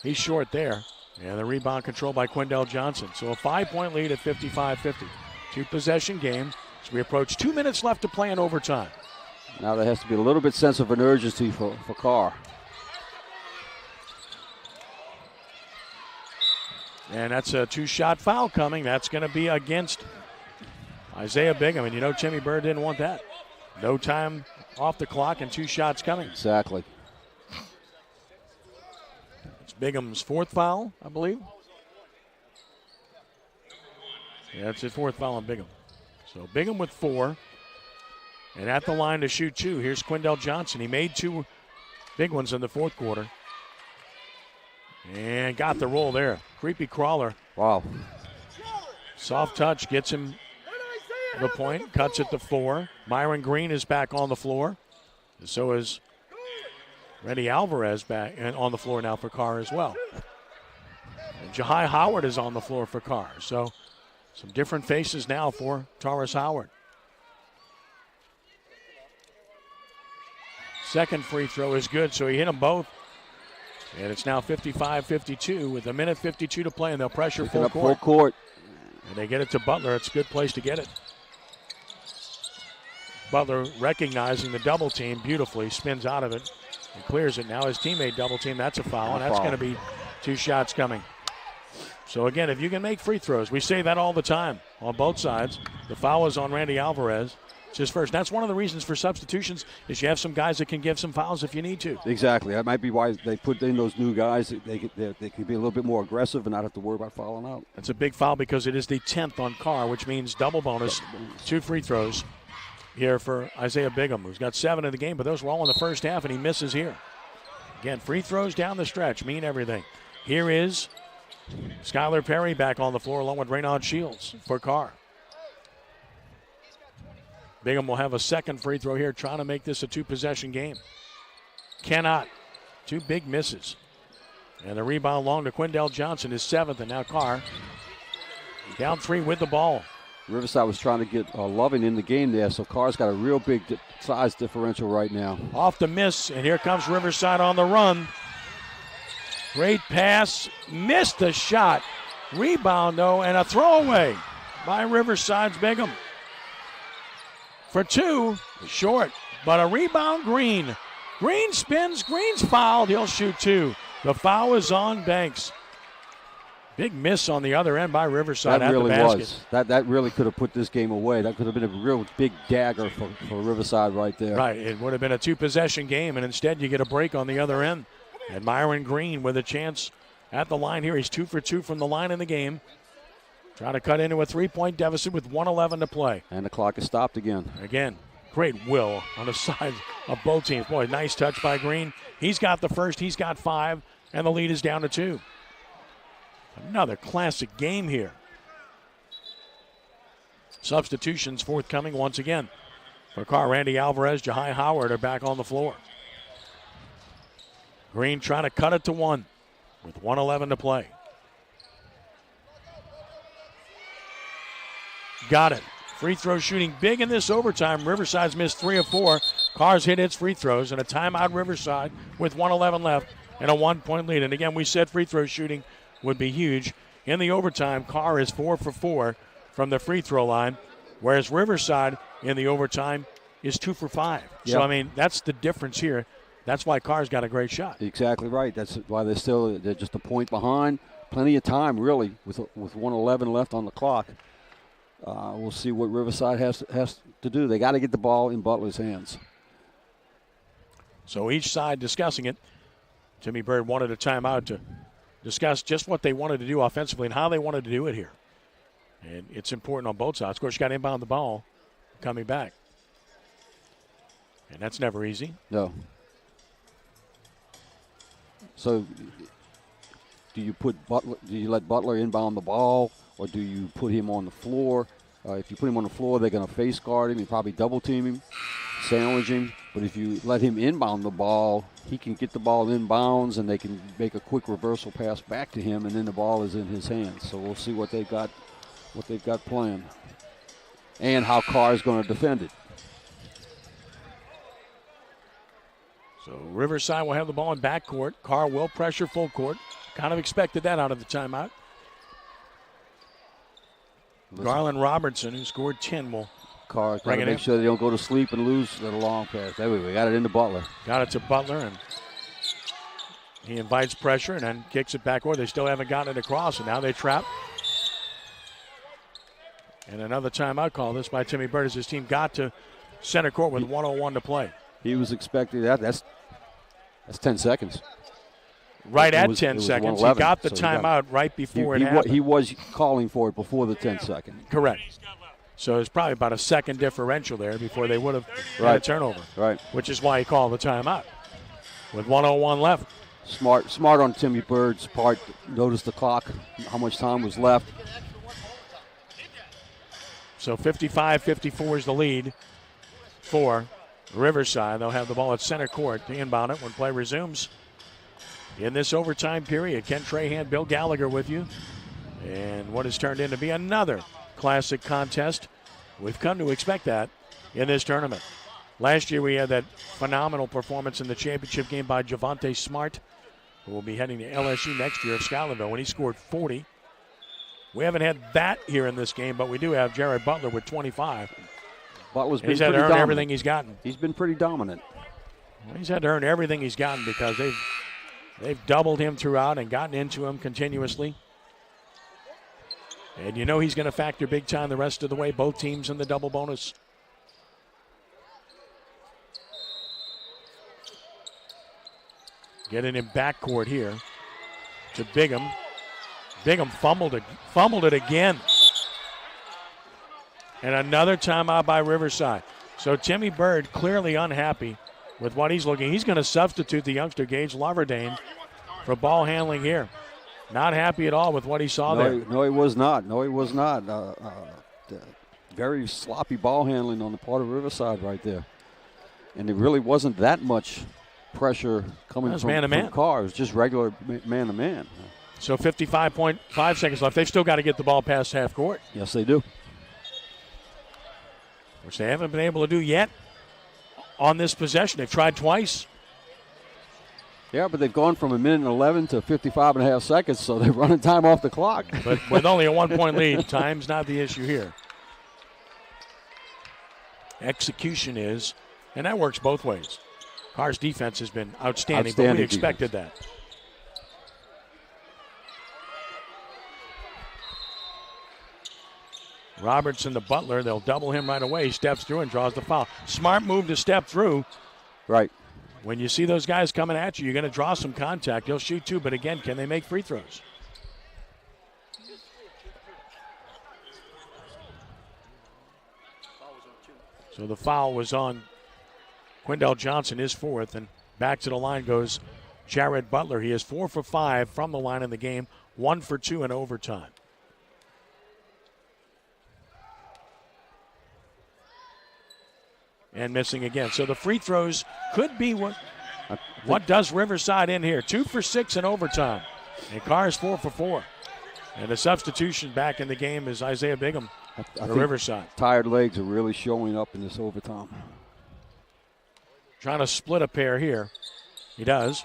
He's short there. And the rebound controlled by Quindell Johnson. So a 5-point lead at 55-50. 2-possession game as we approach 2 minutes left to play in overtime. Now there has to be a little bit sense of an urgency for Carr. And that's a 2-shot foul coming. That's going to be against Isaiah Bingham. And Timmy Bird didn't want that. No time off the clock and 2 shots coming. Exactly. It's Bingham's 4th foul, I believe. Yeah, it's his 4th foul on Bingham. So Bingham with 4. And at the line to shoot 2. Here's Quindell Johnson. He made 2 big ones in the 4th quarter. And got the roll there. Creepy crawler. Wow. Soft touch gets him the point. Cuts it to 4. Myron Green is back on the floor. So is Rennie Alvarez back and on the floor now for Carr as well. And Jahai Howard is on the floor for Carr. So some different faces now for Taurus Howard. Second free throw is good, so he hit them both. And it's now 55-52 with 1:52 to play, and they'll pressure full court. And they get it to Butler. It's a good place to get it. Butler recognizing the double team beautifully, spins out of it and clears it. Now his teammate double team, that's a foul, and that's going to be 2 shots coming. So again, if you can make free throws, we say that all the time on both sides. The foul is on Randy Alvarez. It's his first. That's one of the reasons for substitutions is you have some guys that can give some fouls if you need to. Exactly. That might be why they put in those new guys. They can be a little bit more aggressive and not have to worry about fouling out. That's a big foul because it is the 10th on Carr, which means double bonus. 2 free throws here for Isaiah Bingham, who's got 7 in the game, but those were all in the first half, and he misses here. Again, free throws down the stretch mean everything. Here is Skylar Perry back on the floor along with Raynaud Shields for Carr. Bingham will have a second free throw here, trying to make this a 2-possession game. Cannot. 2 big misses. And the rebound long to Quindell Johnson, his 7th, and now Carr down 3 with the ball. Riverside was trying to get Loving in the game there, so Carr's got a real big size differential right now. Off the miss, and here comes Riverside on the run. Great pass, missed the shot. Rebound, though, and a throwaway by Riverside's Bingham. for two. Short, but a rebound, Green. Green spins. Green's fouled. He'll shoot two. The foul is on Banks. Big miss on the other end by Riverside at the basket. That really could have put this game away. That could have been a real big dagger for Riverside right there. Right. It would have been a two-possession game, and instead you get a break on the other end. And Myron Green with a chance at the line here. He's 2 for 2 from the line in the game. Trying to cut into a 3-point deficit with 1:11 to play. And the clock is stopped again. Again, great will on the side of both teams. Boy, nice touch by Green. He's got the first. He's got 5, and the lead is down to 2. Another classic game here. Substitutions forthcoming once again. For Carr, Randy Alvarez, Jahai Howard are back on the floor. Green trying to cut it to 1 with 1:11 to play. Got it. Free throw shooting big in this overtime. Riverside's missed 3 of 4. Carr's hit its free throws, and a timeout Riverside with 1:11 left and a 1-point lead. And again, we said free throw shooting would be huge. In the overtime, Carr is 4 for 4 from the free throw line, whereas Riverside in the overtime is 2 for 5. Yep. So, I mean, that's the difference here. That's why Carr's got a great shot. Exactly right. That's why they're just a point behind. Plenty of time, really, with 1:11 left on the clock. We'll see what Riverside has to do. They got to get the ball in Butler's hands. So each side discussing it. Timmy Bird wanted a timeout to discuss just what they wanted to do offensively and how they wanted to do it here. And it's important on both sides. Of course, you got to inbound the ball coming back. And that's never easy. No. So do you let Butler inbound the ball, or do you put him on the floor? If you put him on the floor, they're going to face guard him and probably double team him, sandwich him. But if you let him inbound the ball, he can get the ball inbounds, and they can make a quick reversal pass back to him, and then the ball is in his hands. So we'll see what they've got planned, and how Carr is going to defend it. So Riverside will have the ball in backcourt. Carr will pressure full court. Kind of expected that out of the timeout. Garland Robertson, who scored 10, will Carr trying to make sure they don't go to sleep and lose the long pass. There we go. Got it into Butler. Got it to Butler, and he invites pressure and then kicks it backward. They still haven't gotten it across, and now they trap. And another timeout call. This by Timmy Bird as his team got to center court with 1:01 to play. He was expecting that. That's 10 seconds. Right at 10 seconds. He got the timeout right before it happened. He was calling for it before the 10 second. Correct. So it's probably about a second differential there before they would have had a turnover. Right. Which is why he called the timeout with 1:01 left. Smart on Timmy Bird's part. Notice the clock, how much time was left. So 55-54 is the lead for Riverside. They'll have the ball at center court to inbound it when play resumes. In this overtime period, Ken Trahan, Bill Gallagher with you. And what has turned into be another classic contest. We've come to expect that in this tournament. Last year we had that phenomenal performance in the championship game by Javonte Smart, who will be heading to LSU next year of Schuylerville, when he scored 40. We haven't had that here in this game, but we do have Jared Butler with 25. Butler's been he's had to earn everything he's gotten. He's been pretty dominant. Well, he's had to earn everything he's gotten because they've doubled him throughout and gotten into him continuously. And you know he's going to factor big time the rest of the way, both teams in the double bonus. Getting him backcourt here to Bigham. Bigham fumbled it again. And another timeout by Riverside. So Timmy Bird clearly unhappy with what he's looking. He's going to substitute the youngster Gage Laverdane for ball handling here. Not happy at all with what he saw there. No, he was not. Very sloppy ball handling on the part of Riverside right there. And it really wasn't that much pressure coming from Carr. It was just regular man-to-man. So 55.5 seconds left. They've still got to get the ball past half court. Yes, they do. Which they haven't been able to do yet on this possession. They've tried twice. Yeah, but they've gone from 1:11 to 55.5 seconds, so they're running time off the clock. But with only a 1-point lead, time's not the issue here. execution is, and that works both ways. Carr's defense has been outstanding, but we expected that. Robertson to Butler. They'll double him right away. He steps through and draws the foul. Smart move to step through. Right. When you see those guys coming at you, you're going to draw some contact. They'll shoot too, but again, can they make free throws? So the foul was on Quindell Johnson, his fourth, and back to the line goes Jared Butler. He is 4 for 5 from the line in the game, 1 for 2 in overtime. And missing again. So the free throws could be what does Riverside in here. 2 for 6 in overtime. And Carr is 4 for 4. And the substitution back in the game is Isaiah Bigham for Riverside. Tired legs are really showing up in this overtime. Trying to split a pair here. He does.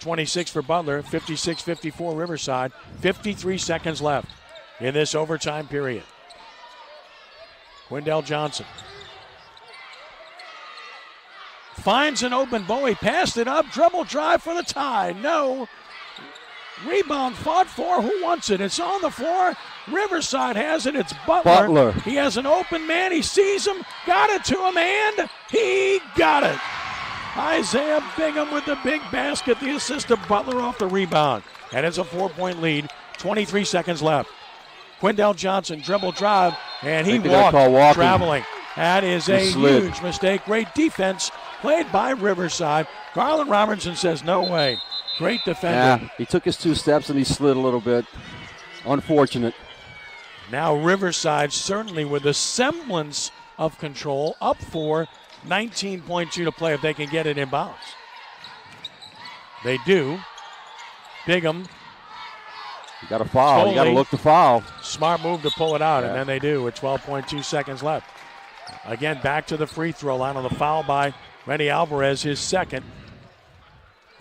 26 for Butler, 56-54 Riverside. 53 seconds left in this overtime period. Quindell Johnson finds an open Bowie, passed it up, dribble drive for the tie. No. Rebound fought for. Who wants it? It's on the floor. Riverside has it. It's Butler. He has an open man. He sees him, got it to him, and he got it. Isaiah Bigham with the big basket. The assist to Butler off the rebound. And it's a 4-point lead. 23 seconds left. Quindell Johnson dribble drive, and he walked, traveling. That is a huge mistake. Great defense played by Riverside. Garland Robertson says, no way. Great defender. Yeah, he took his 2 steps and he slid a little bit. Unfortunate. Now Riverside certainly with a semblance of control, up for 19.2 to play if they can get it in bounds. They do. Bigham. You got to foul. You got to look to foul. Smart move to pull it out, and then they do with 12.2 seconds left. Again, back to the free throw line on the foul by Rennie Alvarez, his second.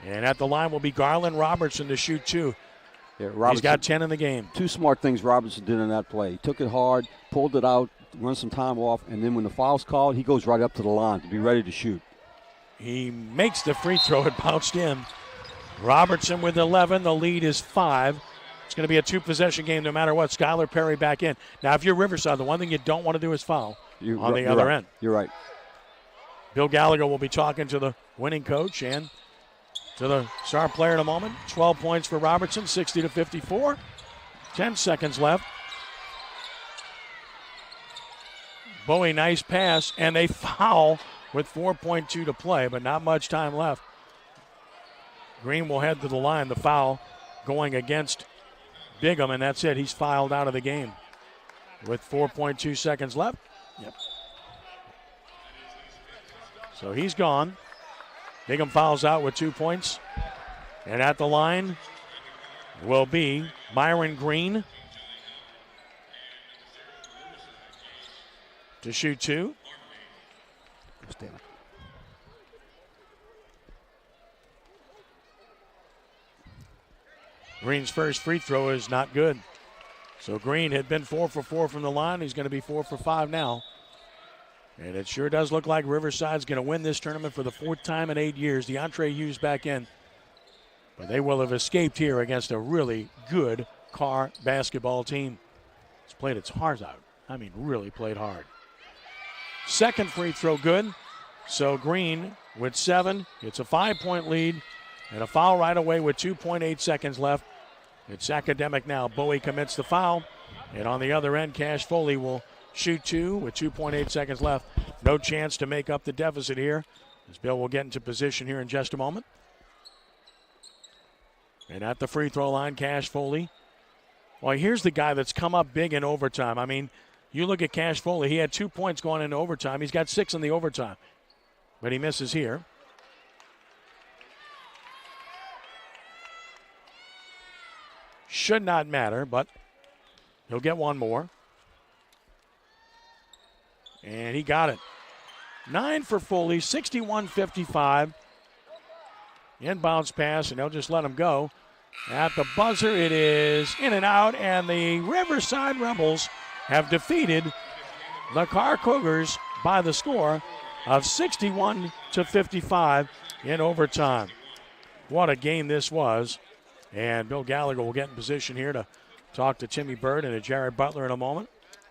And at the line will be Garland Robertson to shoot 2. Yeah, he's got 10 in the game. 2 smart things Robertson did in that play. He took it hard, pulled it out, run some time off, and then when the foul's called, he goes right up to the line to be ready to shoot. He makes the free throw. It bounced in. Robertson with 11. The lead is 5. It's going to be a 2-possession game no matter what. Skylar Perry back in. Now, if you're Riverside, the one thing you don't want to do is foul on the other end. You're right. Bill Gallagher will be talking to the winning coach and to the star player in a moment. 12 points for Robertson, 60-54. 10 seconds left. Bowie, nice pass, and they foul with 4.2 to play, but not much time left. Green will head to the line. The foul going against Bigham, and that's it. He's fouled out of the game with 4.2 seconds left. Yep. So he's gone. Bigham fouls out with 2 points. And at the line will be Myron Green to shoot 2. Green's first free throw is not good. So Green had been 4 for 4 from the line. He's going to be 4 for 5 now. And it sure does look like Riverside's going to win this tournament for the 4th time in 8 years. DeAndre Hughes back in. But they will have escaped here against a really good Carr basketball team. It's played its heart out. I mean, really played hard. Second free throw good. So Green with 7. It's a 5-point lead. And a foul right away with 2.8 seconds left. It's academic now. Bowie commits the foul. And on the other end, Cash Foley will shoot 2 with 2.8 seconds left. No chance to make up the deficit here, as Bill will get into position here in just a moment. And at the free throw line, Cash Foley. Well, here's the guy that's come up big in overtime. I mean, you look at Cash Foley. He had 2 points going into overtime. He's got 6 in the overtime. But he misses here. Should not matter, but he'll get one more. And he got it. 9 for Foley, 61-55. Inbounds pass, and they'll just let him go. At the buzzer, it is in and out, and the Riverside Rebels have defeated the Carr Cougars by the score of 61-55 in overtime. What a game this was. And Bill Gallagher will get in position here to talk to Timmy Bird and to Jared Butler in a moment.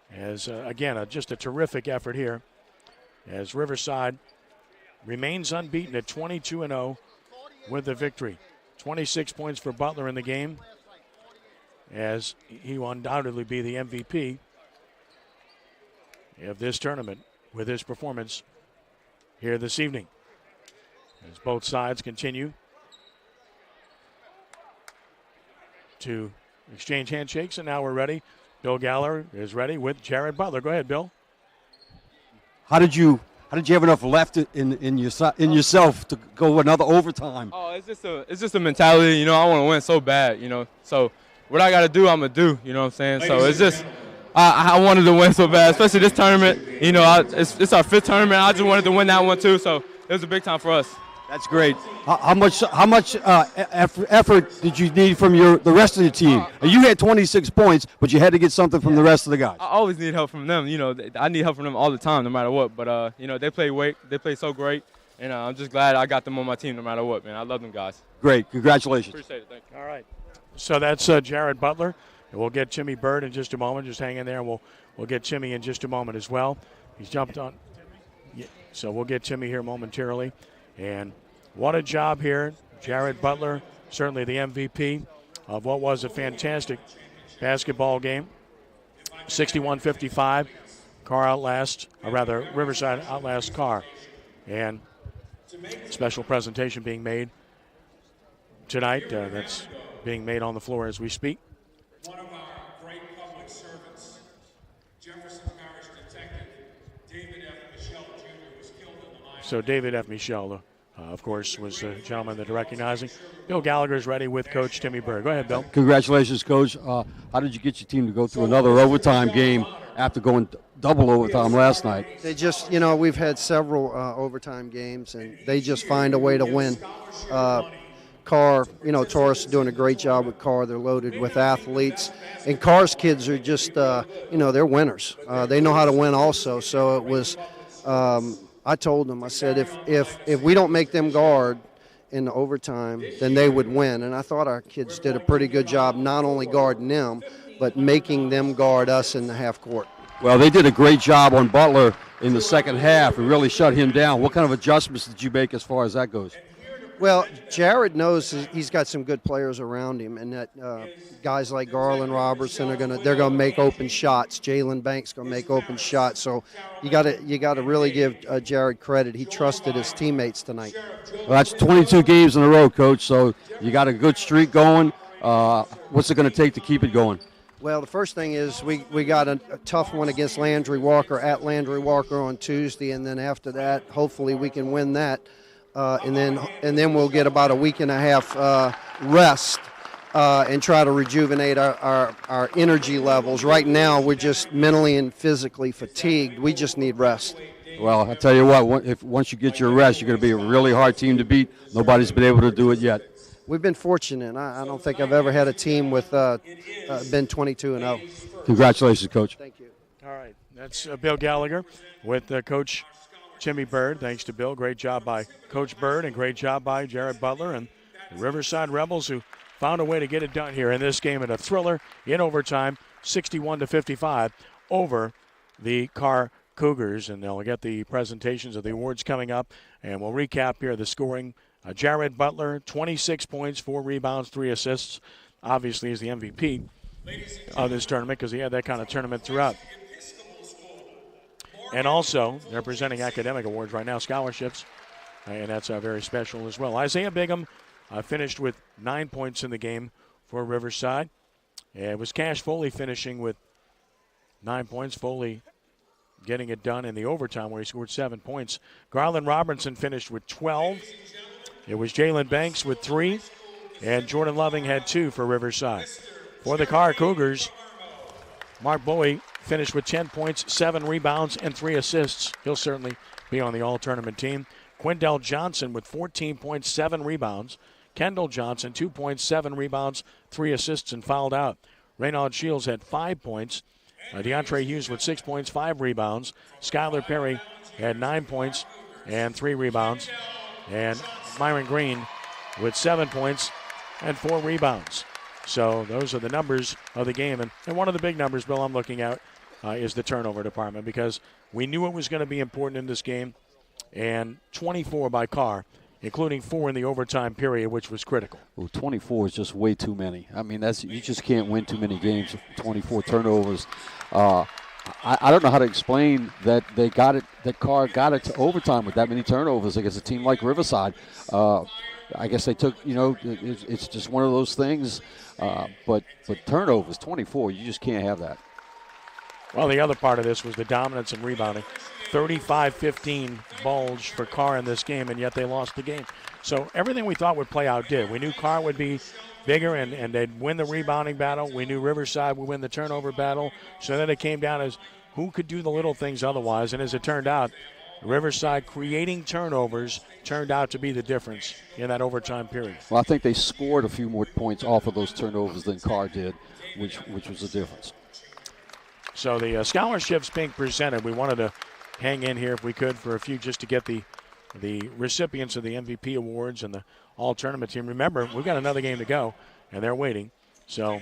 As, again, just a terrific effort here as Riverside remains unbeaten at 22-0 with the victory. 26 points for Butler in the game, as he will undoubtedly be the MVP of this tournament with his performance here this evening. As both sides continue to exchange handshakes, and now we're ready. Bill Gallagher is ready with Jared Butler. Go ahead, Bill. How did you have enough left in yourself to go another overtime? Oh, it's just a mentality. You know, I want to win so bad. You know, so what I got to do, I'm gonna do. You know what I'm saying? So it's just I wanted to win so bad, especially this tournament. You know, it's our 5th tournament. I just wanted to win that one too. So it was a big time for us. That's great. How much effort did you need from the rest of the team? You had 26 points, but you had to get something from the rest of the guys. I always need help from them. You know, I need help from them all the time, no matter what. But you know, they play so great, and I'm just glad I got them on my team, no matter what. Man, I love them guys. Great, congratulations. Appreciate it. Thank you. All right. So that's Jared Butler. And we'll get Timmy Bird in just a moment. Just hang in there, and we'll get Timmy in just a moment as well. He's jumped on. Yeah, so we'll get Timmy here momentarily. And what a job here. Jared Butler, certainly the MVP of what was a fantastic basketball game. 61-55. Riverside outlasts Carr. And special presentation being made tonight. That's being made on the floor as we speak. One of our great public servants, Jefferson Parish Detective David F. Michelle Jr. was killed in the line. So David F. Michelle, of course, was the gentleman that recognizing. Bill Gallagher is ready with Coach Timmy Bird. Go ahead, Bill. Congratulations, Coach. How did you get your team to go through another overtime game after going double overtime last night? They just, you know, we've had several overtime games, and they just find a way to win. Carr, you know, Taurus is doing a great job with Carr. They're loaded with athletes. And Carr's kids are just, you know, they're winners. They know how to win also. So it was, I told them, I said, if we don't make them guard in the overtime, then they would win. And I thought our kids did a pretty good job not only guarding them, but making them guard us in the half court. Well, they did a great job on Butler in the second half and really shut him down. What kind of adjustments did you make as far as that goes? Well, Jared knows he's got some good players around him, and that guys like Garland Robertson they're gonna make open shots. Jalen Banks gonna make open shots. So you gotta really give Jared credit. He trusted his teammates tonight. Well, that's 22 games in a row, Coach. So you got a good streak going. What's it going to take to keep it going? Well, the first thing is we got a tough one against Landry Walker at Landry Walker on Tuesday, and then after that, hopefully we can win that. And then we'll get about a week and a half rest and try to rejuvenate our energy levels. Right now, we're just mentally and physically fatigued. We just need rest. Well, I tell you what, once you get your rest, you're going to be a really hard team to beat. Nobody's been able to do it yet. We've been fortunate. I don't think I've ever had a team with been 22-0. Congratulations, Coach. Thank you. All right, that's Bill Gallagher with Coach Timmy Bird. Thanks to Bill. Great job by Coach Bird and great job by Jared Butler and the Riverside Rebels, who found a way to get it done here in this game in a thriller in overtime, 61-55 over the Carr Cougars. And they'll get the presentations of the awards coming up, and we'll recap here the scoring. Jared Butler, 26 points, 4 rebounds, 3 assists. Obviously, is the MVP of this tournament because he had that kind of tournament throughout. And also, they're presenting academic awards right now, scholarships, and that's very special as well. Isaiah Bigham finished with 9 points in the game for Riverside. It was Cash Foley finishing with 9 points. Foley getting it done in the overtime where he scored 7 points. Garland Robertson finished with 12. It was Jalen Banks with 3, and Jordan Loving had 2 for Riverside. For the Carr Cougars, Mark Bowie finished with 10 points, 7 rebounds, and 3 assists. He'll certainly be on the all-tournament team. Quindell Johnson with 14 points, 7 rebounds. Kendall Johnson, 2 points, 7 rebounds, 3 assists, and fouled out. Reynold Shields had 5 points DeAndre Hughes with 6 points, 5 rebounds. Skylar Perry had 9 points and 3 rebounds. And Myron Green with 7 points and 4 rebounds. So those are the numbers of the game. And one of the big numbers, Bill, I'm looking at is the turnover department, because we knew it was going to be important in this game. And 24 by Carr, including 4 in the overtime period, which was critical. Well, 24 is just way too many. I mean, you just can't win too many games with 24 turnovers. I don't know how to explain that that Carr got it to overtime with that many turnovers against a team like Riverside. I guess they took, it's just one of those things. But turnovers, 24, you just can't have that. Well, the other part of this was the dominance and rebounding. 35-15 bulge for Carr in this game, and yet they lost the game. So everything we thought would play out did. We knew Carr would be bigger and they'd win the rebounding battle. We knew Riverside would win the turnover battle. So then it came down as who could do the little things otherwise. And as it turned out, Riverside creating turnovers turned out to be the difference in that overtime period. Well, I think they scored a few more points off of those turnovers than Carr did, which was the difference. So the scholarships being presented, we wanted to hang in here if we could for a few just to get the recipients of the MVP awards and the all-tournament team. Remember, we've got another game to go, and they're waiting. So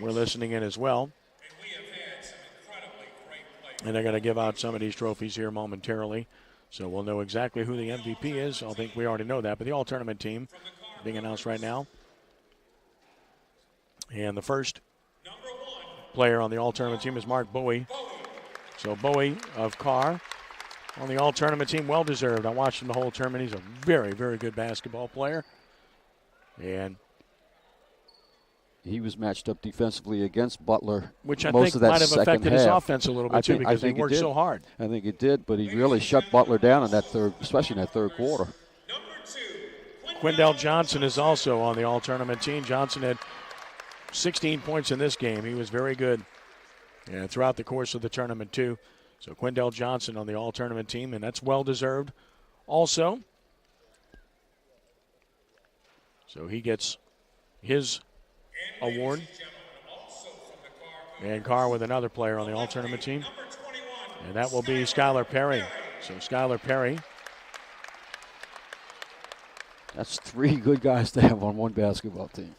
we're listening in as well. And they're going to give out some of these trophies here momentarily. So we'll know exactly who the MVP is. I think we already know that. But the all-tournament team being announced right now. And the first player on the all-tournament team is Mark Bowie. So Bowie of Carr on the all-tournament team, well-deserved. I watched him the whole tournament. He's a very, very good basketball player. And he was matched up defensively against Butler. Which I most think of that might have affected his half. offense a little bit, too, because he worked so hard. I think it did, but he really shut Butler down in that especially in that third quarter. Quindell Johnson is also on the all-tournament team. Johnson had 16 points in this game. He was very good throughout the course of the tournament, too. So Quindell Johnson on the all-tournament team, and that's well-deserved also. So he gets his award. And Carr with another player on the all-tournament team. And that will be Skylar Perry. So Skylar Perry. That's 3 good guys to have on one basketball team.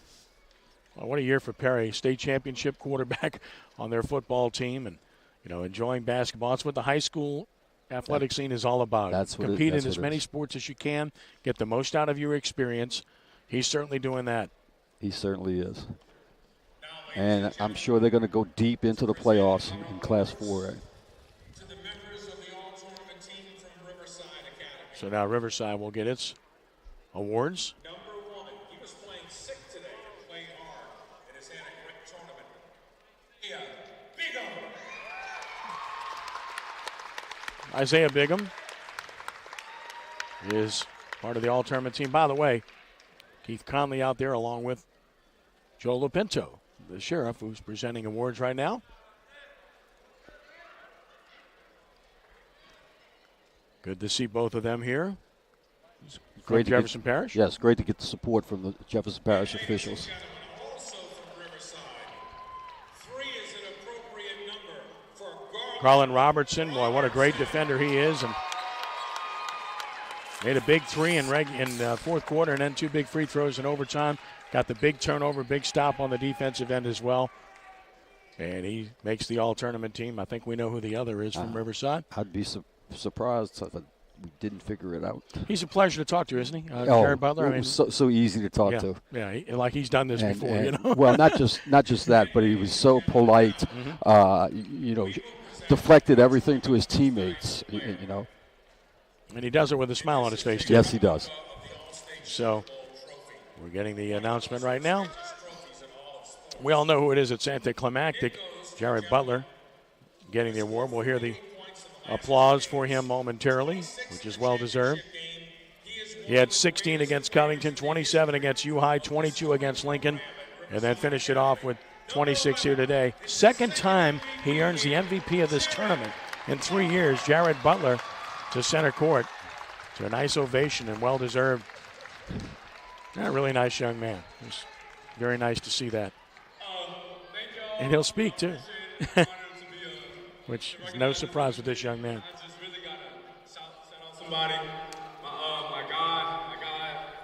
Well, what a year for Perry. State championship quarterback on their football team and, enjoying basketball. That's what the high school athletic scene is all about. Compete in as many sports as you can. Get the most out of your experience. He's certainly doing that. He certainly is. And I'm sure they're going to go deep into the playoffs in Class 4A. So now Riverside will get its awards. Number 1, he was playing sick today, playing hard in his hand at tournament. Isaiah Bigham is part of the all-tournament team. By the way, Keith Conley out there along with Joe Lopinto, the sheriff, who's presenting awards right now. Good to see both of them here. Great, Jefferson Parish. Yes, great to get the support from the Jefferson Parish officials. Carlin Robertson, boy, what a great defender he is, and made a big 3 in fourth quarter, and then 2 big free throws in overtime. Got the big turnover, big stop on the defensive end as well, and he makes the all-tournament team. I think we know who the other is from Riverside. I'd be surprised if we didn't figure it out. He's a pleasure to talk to, isn't he, Jared Butler? I mean, so easy to talk to. Yeah, like he's done this before. Well, not just that, but he was so polite. Deflected everything to his teammates. And he does it with a smile on his face, too. Yes, he does. So we're getting the announcement right now. We all know who it is at Santa Climactic. Jared Butler getting the award. We'll hear the applause for him momentarily, which is well-deserved. He had 16 against Covington, 27 against U-High, 22 against Lincoln, and then finished it off with 26 here today. Second time he earns the MVP of this tournament in 3 years. Jared Butler to center court. To a nice ovation and well-deserved. A really nice young man. It's very nice to see that. And he'll speak, too. Which is no surprise with this young man. I just really got to shout out somebody. My guy,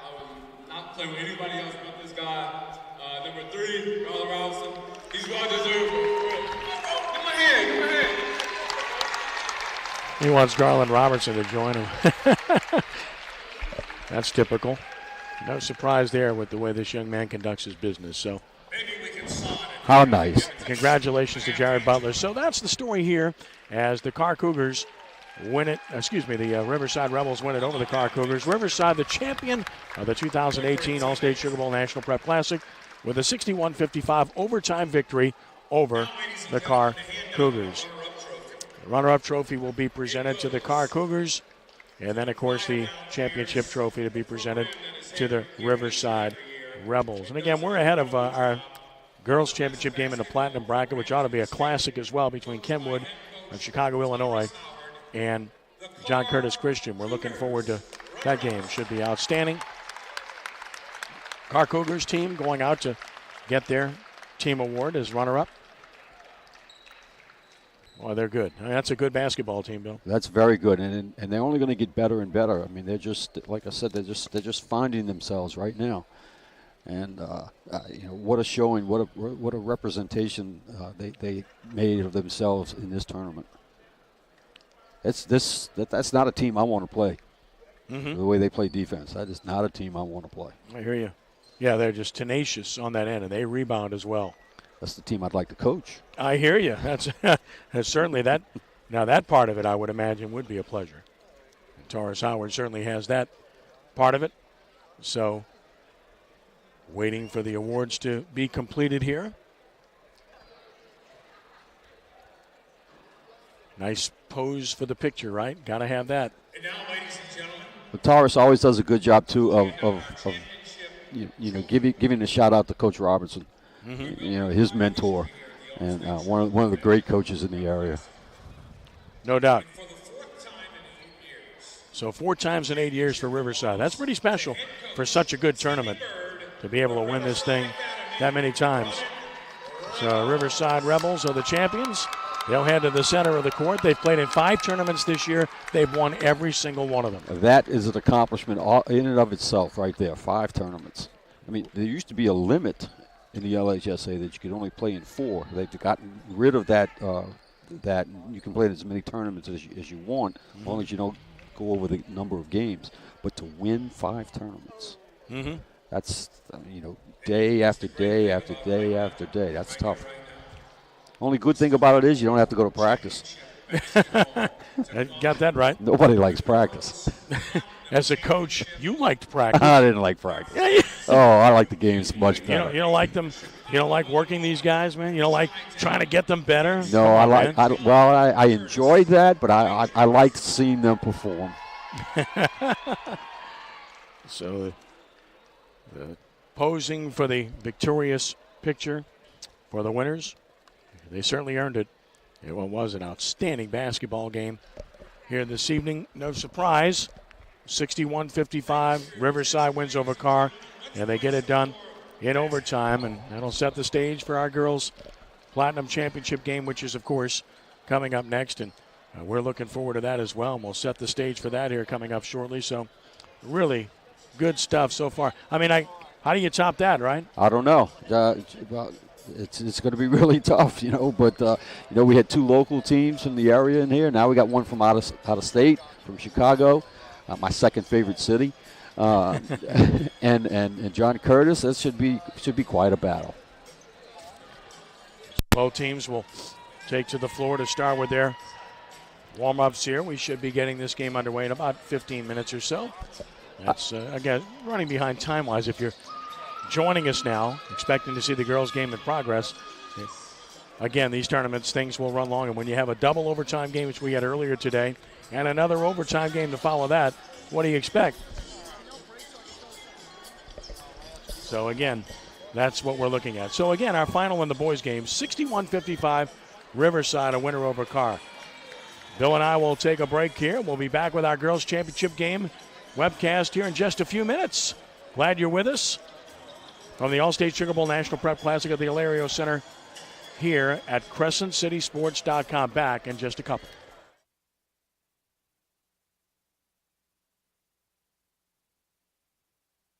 I would not play with anybody else but this guy. Number 3, Garland Robinson. He's well deserved. Give my hand. He wants Garland Robertson to join him. That's typical. No surprise there with the way this young man conducts his business. So, how nice. Congratulations to Jared Butler. So that's the story here as the Carr Cougars win it. The Riverside Rebels win it over the Carr Cougars. Riverside, the champion of the 2018 Allstate Sugar Bowl National Prep Classic, with a 61-55 overtime victory over the Carr Cougars. The runner-up trophy will be presented to the Carr Cougars, and then, of course, the championship trophy to be presented to the Riverside Rebels. And again, we're ahead of our girls' championship game in the Platinum bracket, which ought to be a classic as well between Kenwood of Chicago, Illinois, and John Curtis Christian. We're looking forward to that game. Should be outstanding. Carr Cougars team going out to get their team award as runner-up. Well, they're good. I mean, that's a good basketball team, Bill. That's very good, and they're only going to get better and better. I mean, they're just, like I said, they're just finding themselves right now. And what a showing, what a representation they made of themselves in this tournament. That's not a team I want to play. Mm-hmm. The way they play defense, that is not a team I want to play. I hear you. Yeah, they're just tenacious on that end, and they rebound as well. That's the team I'd like to coach. I hear you. That's certainly that. Now that part of it, I would imagine, would be a pleasure. And Taurus Howard certainly has that part of it. So, waiting for the awards to be completed here. Nice pose for the picture, right? Got to have that. And now, ladies and gentlemen, But Taurus always does a good job too of giving a shout out to Coach Robertson. Mm-hmm. His mentor, and one of the great coaches in the area. No doubt. for the 4th time in 8 years, So 4 times in 8 years for Riverside. That's pretty special for such a good tournament to be able to win this thing that many times. So Riverside Rebels are the champions. They'll head to the center of the court. They've played in 5 tournaments this year. They've won every single one of them. That is an accomplishment in and of itself right there, 5 tournaments. I mean, there used to be a limit in the LHSA that you could only play in 4. They've gotten rid of that. That you can play in as many tournaments as you want, as long as you don't go over the number of games. But to win 5 tournaments, that's day after day after day after day. That's tough. Only good thing about it is you don't have to go to practice. Got that right. Nobody likes practice. As a coach, you liked practice. I didn't like practice. I like the games much better. You don't like them. You don't like working these guys, man. You don't like trying to get them better. No, I enjoyed that, but I liked seeing them perform. So, the posing for the victorious picture for the winners, they certainly earned it. It was an outstanding basketball game here this evening. No surprise. 61-55, Riverside wins over Carr, and they get it done in overtime, and that'll set the stage for our girls' Platinum Championship game, which is, of course, coming up next, and we're looking forward to that as well, and we'll set the stage for that here coming up shortly. So, really good stuff so far. I mean, how do you top that, right? I don't know. It's going to be really tough, but, we had 2 local teams from the area in here. Now we got one from out of state, from Chicago. My second favorite city, and John Curtis. That should be quite a battle. Both teams will take to the floor to start with their warm-ups here. We should be getting this game underway in about 15 minutes or so. That's again running behind time-wise. If you're joining us now, expecting to see the girls' game in progress. Again, these tournaments, things will run long, and when you have a double overtime game, which we had earlier today, and another overtime game to follow that, what do you expect? So, again, that's what we're looking at. So, again, our final in the boys' game, 61-55, Riverside, a winner over Carr. Bill and I will take a break here. We'll be back with our girls' championship game webcast here in just a few minutes. Glad you're with us from the Allstate Sugar Bowl National Prep Classic at the Hilario Center here at CrescentCitySports.com. Back in just a couple.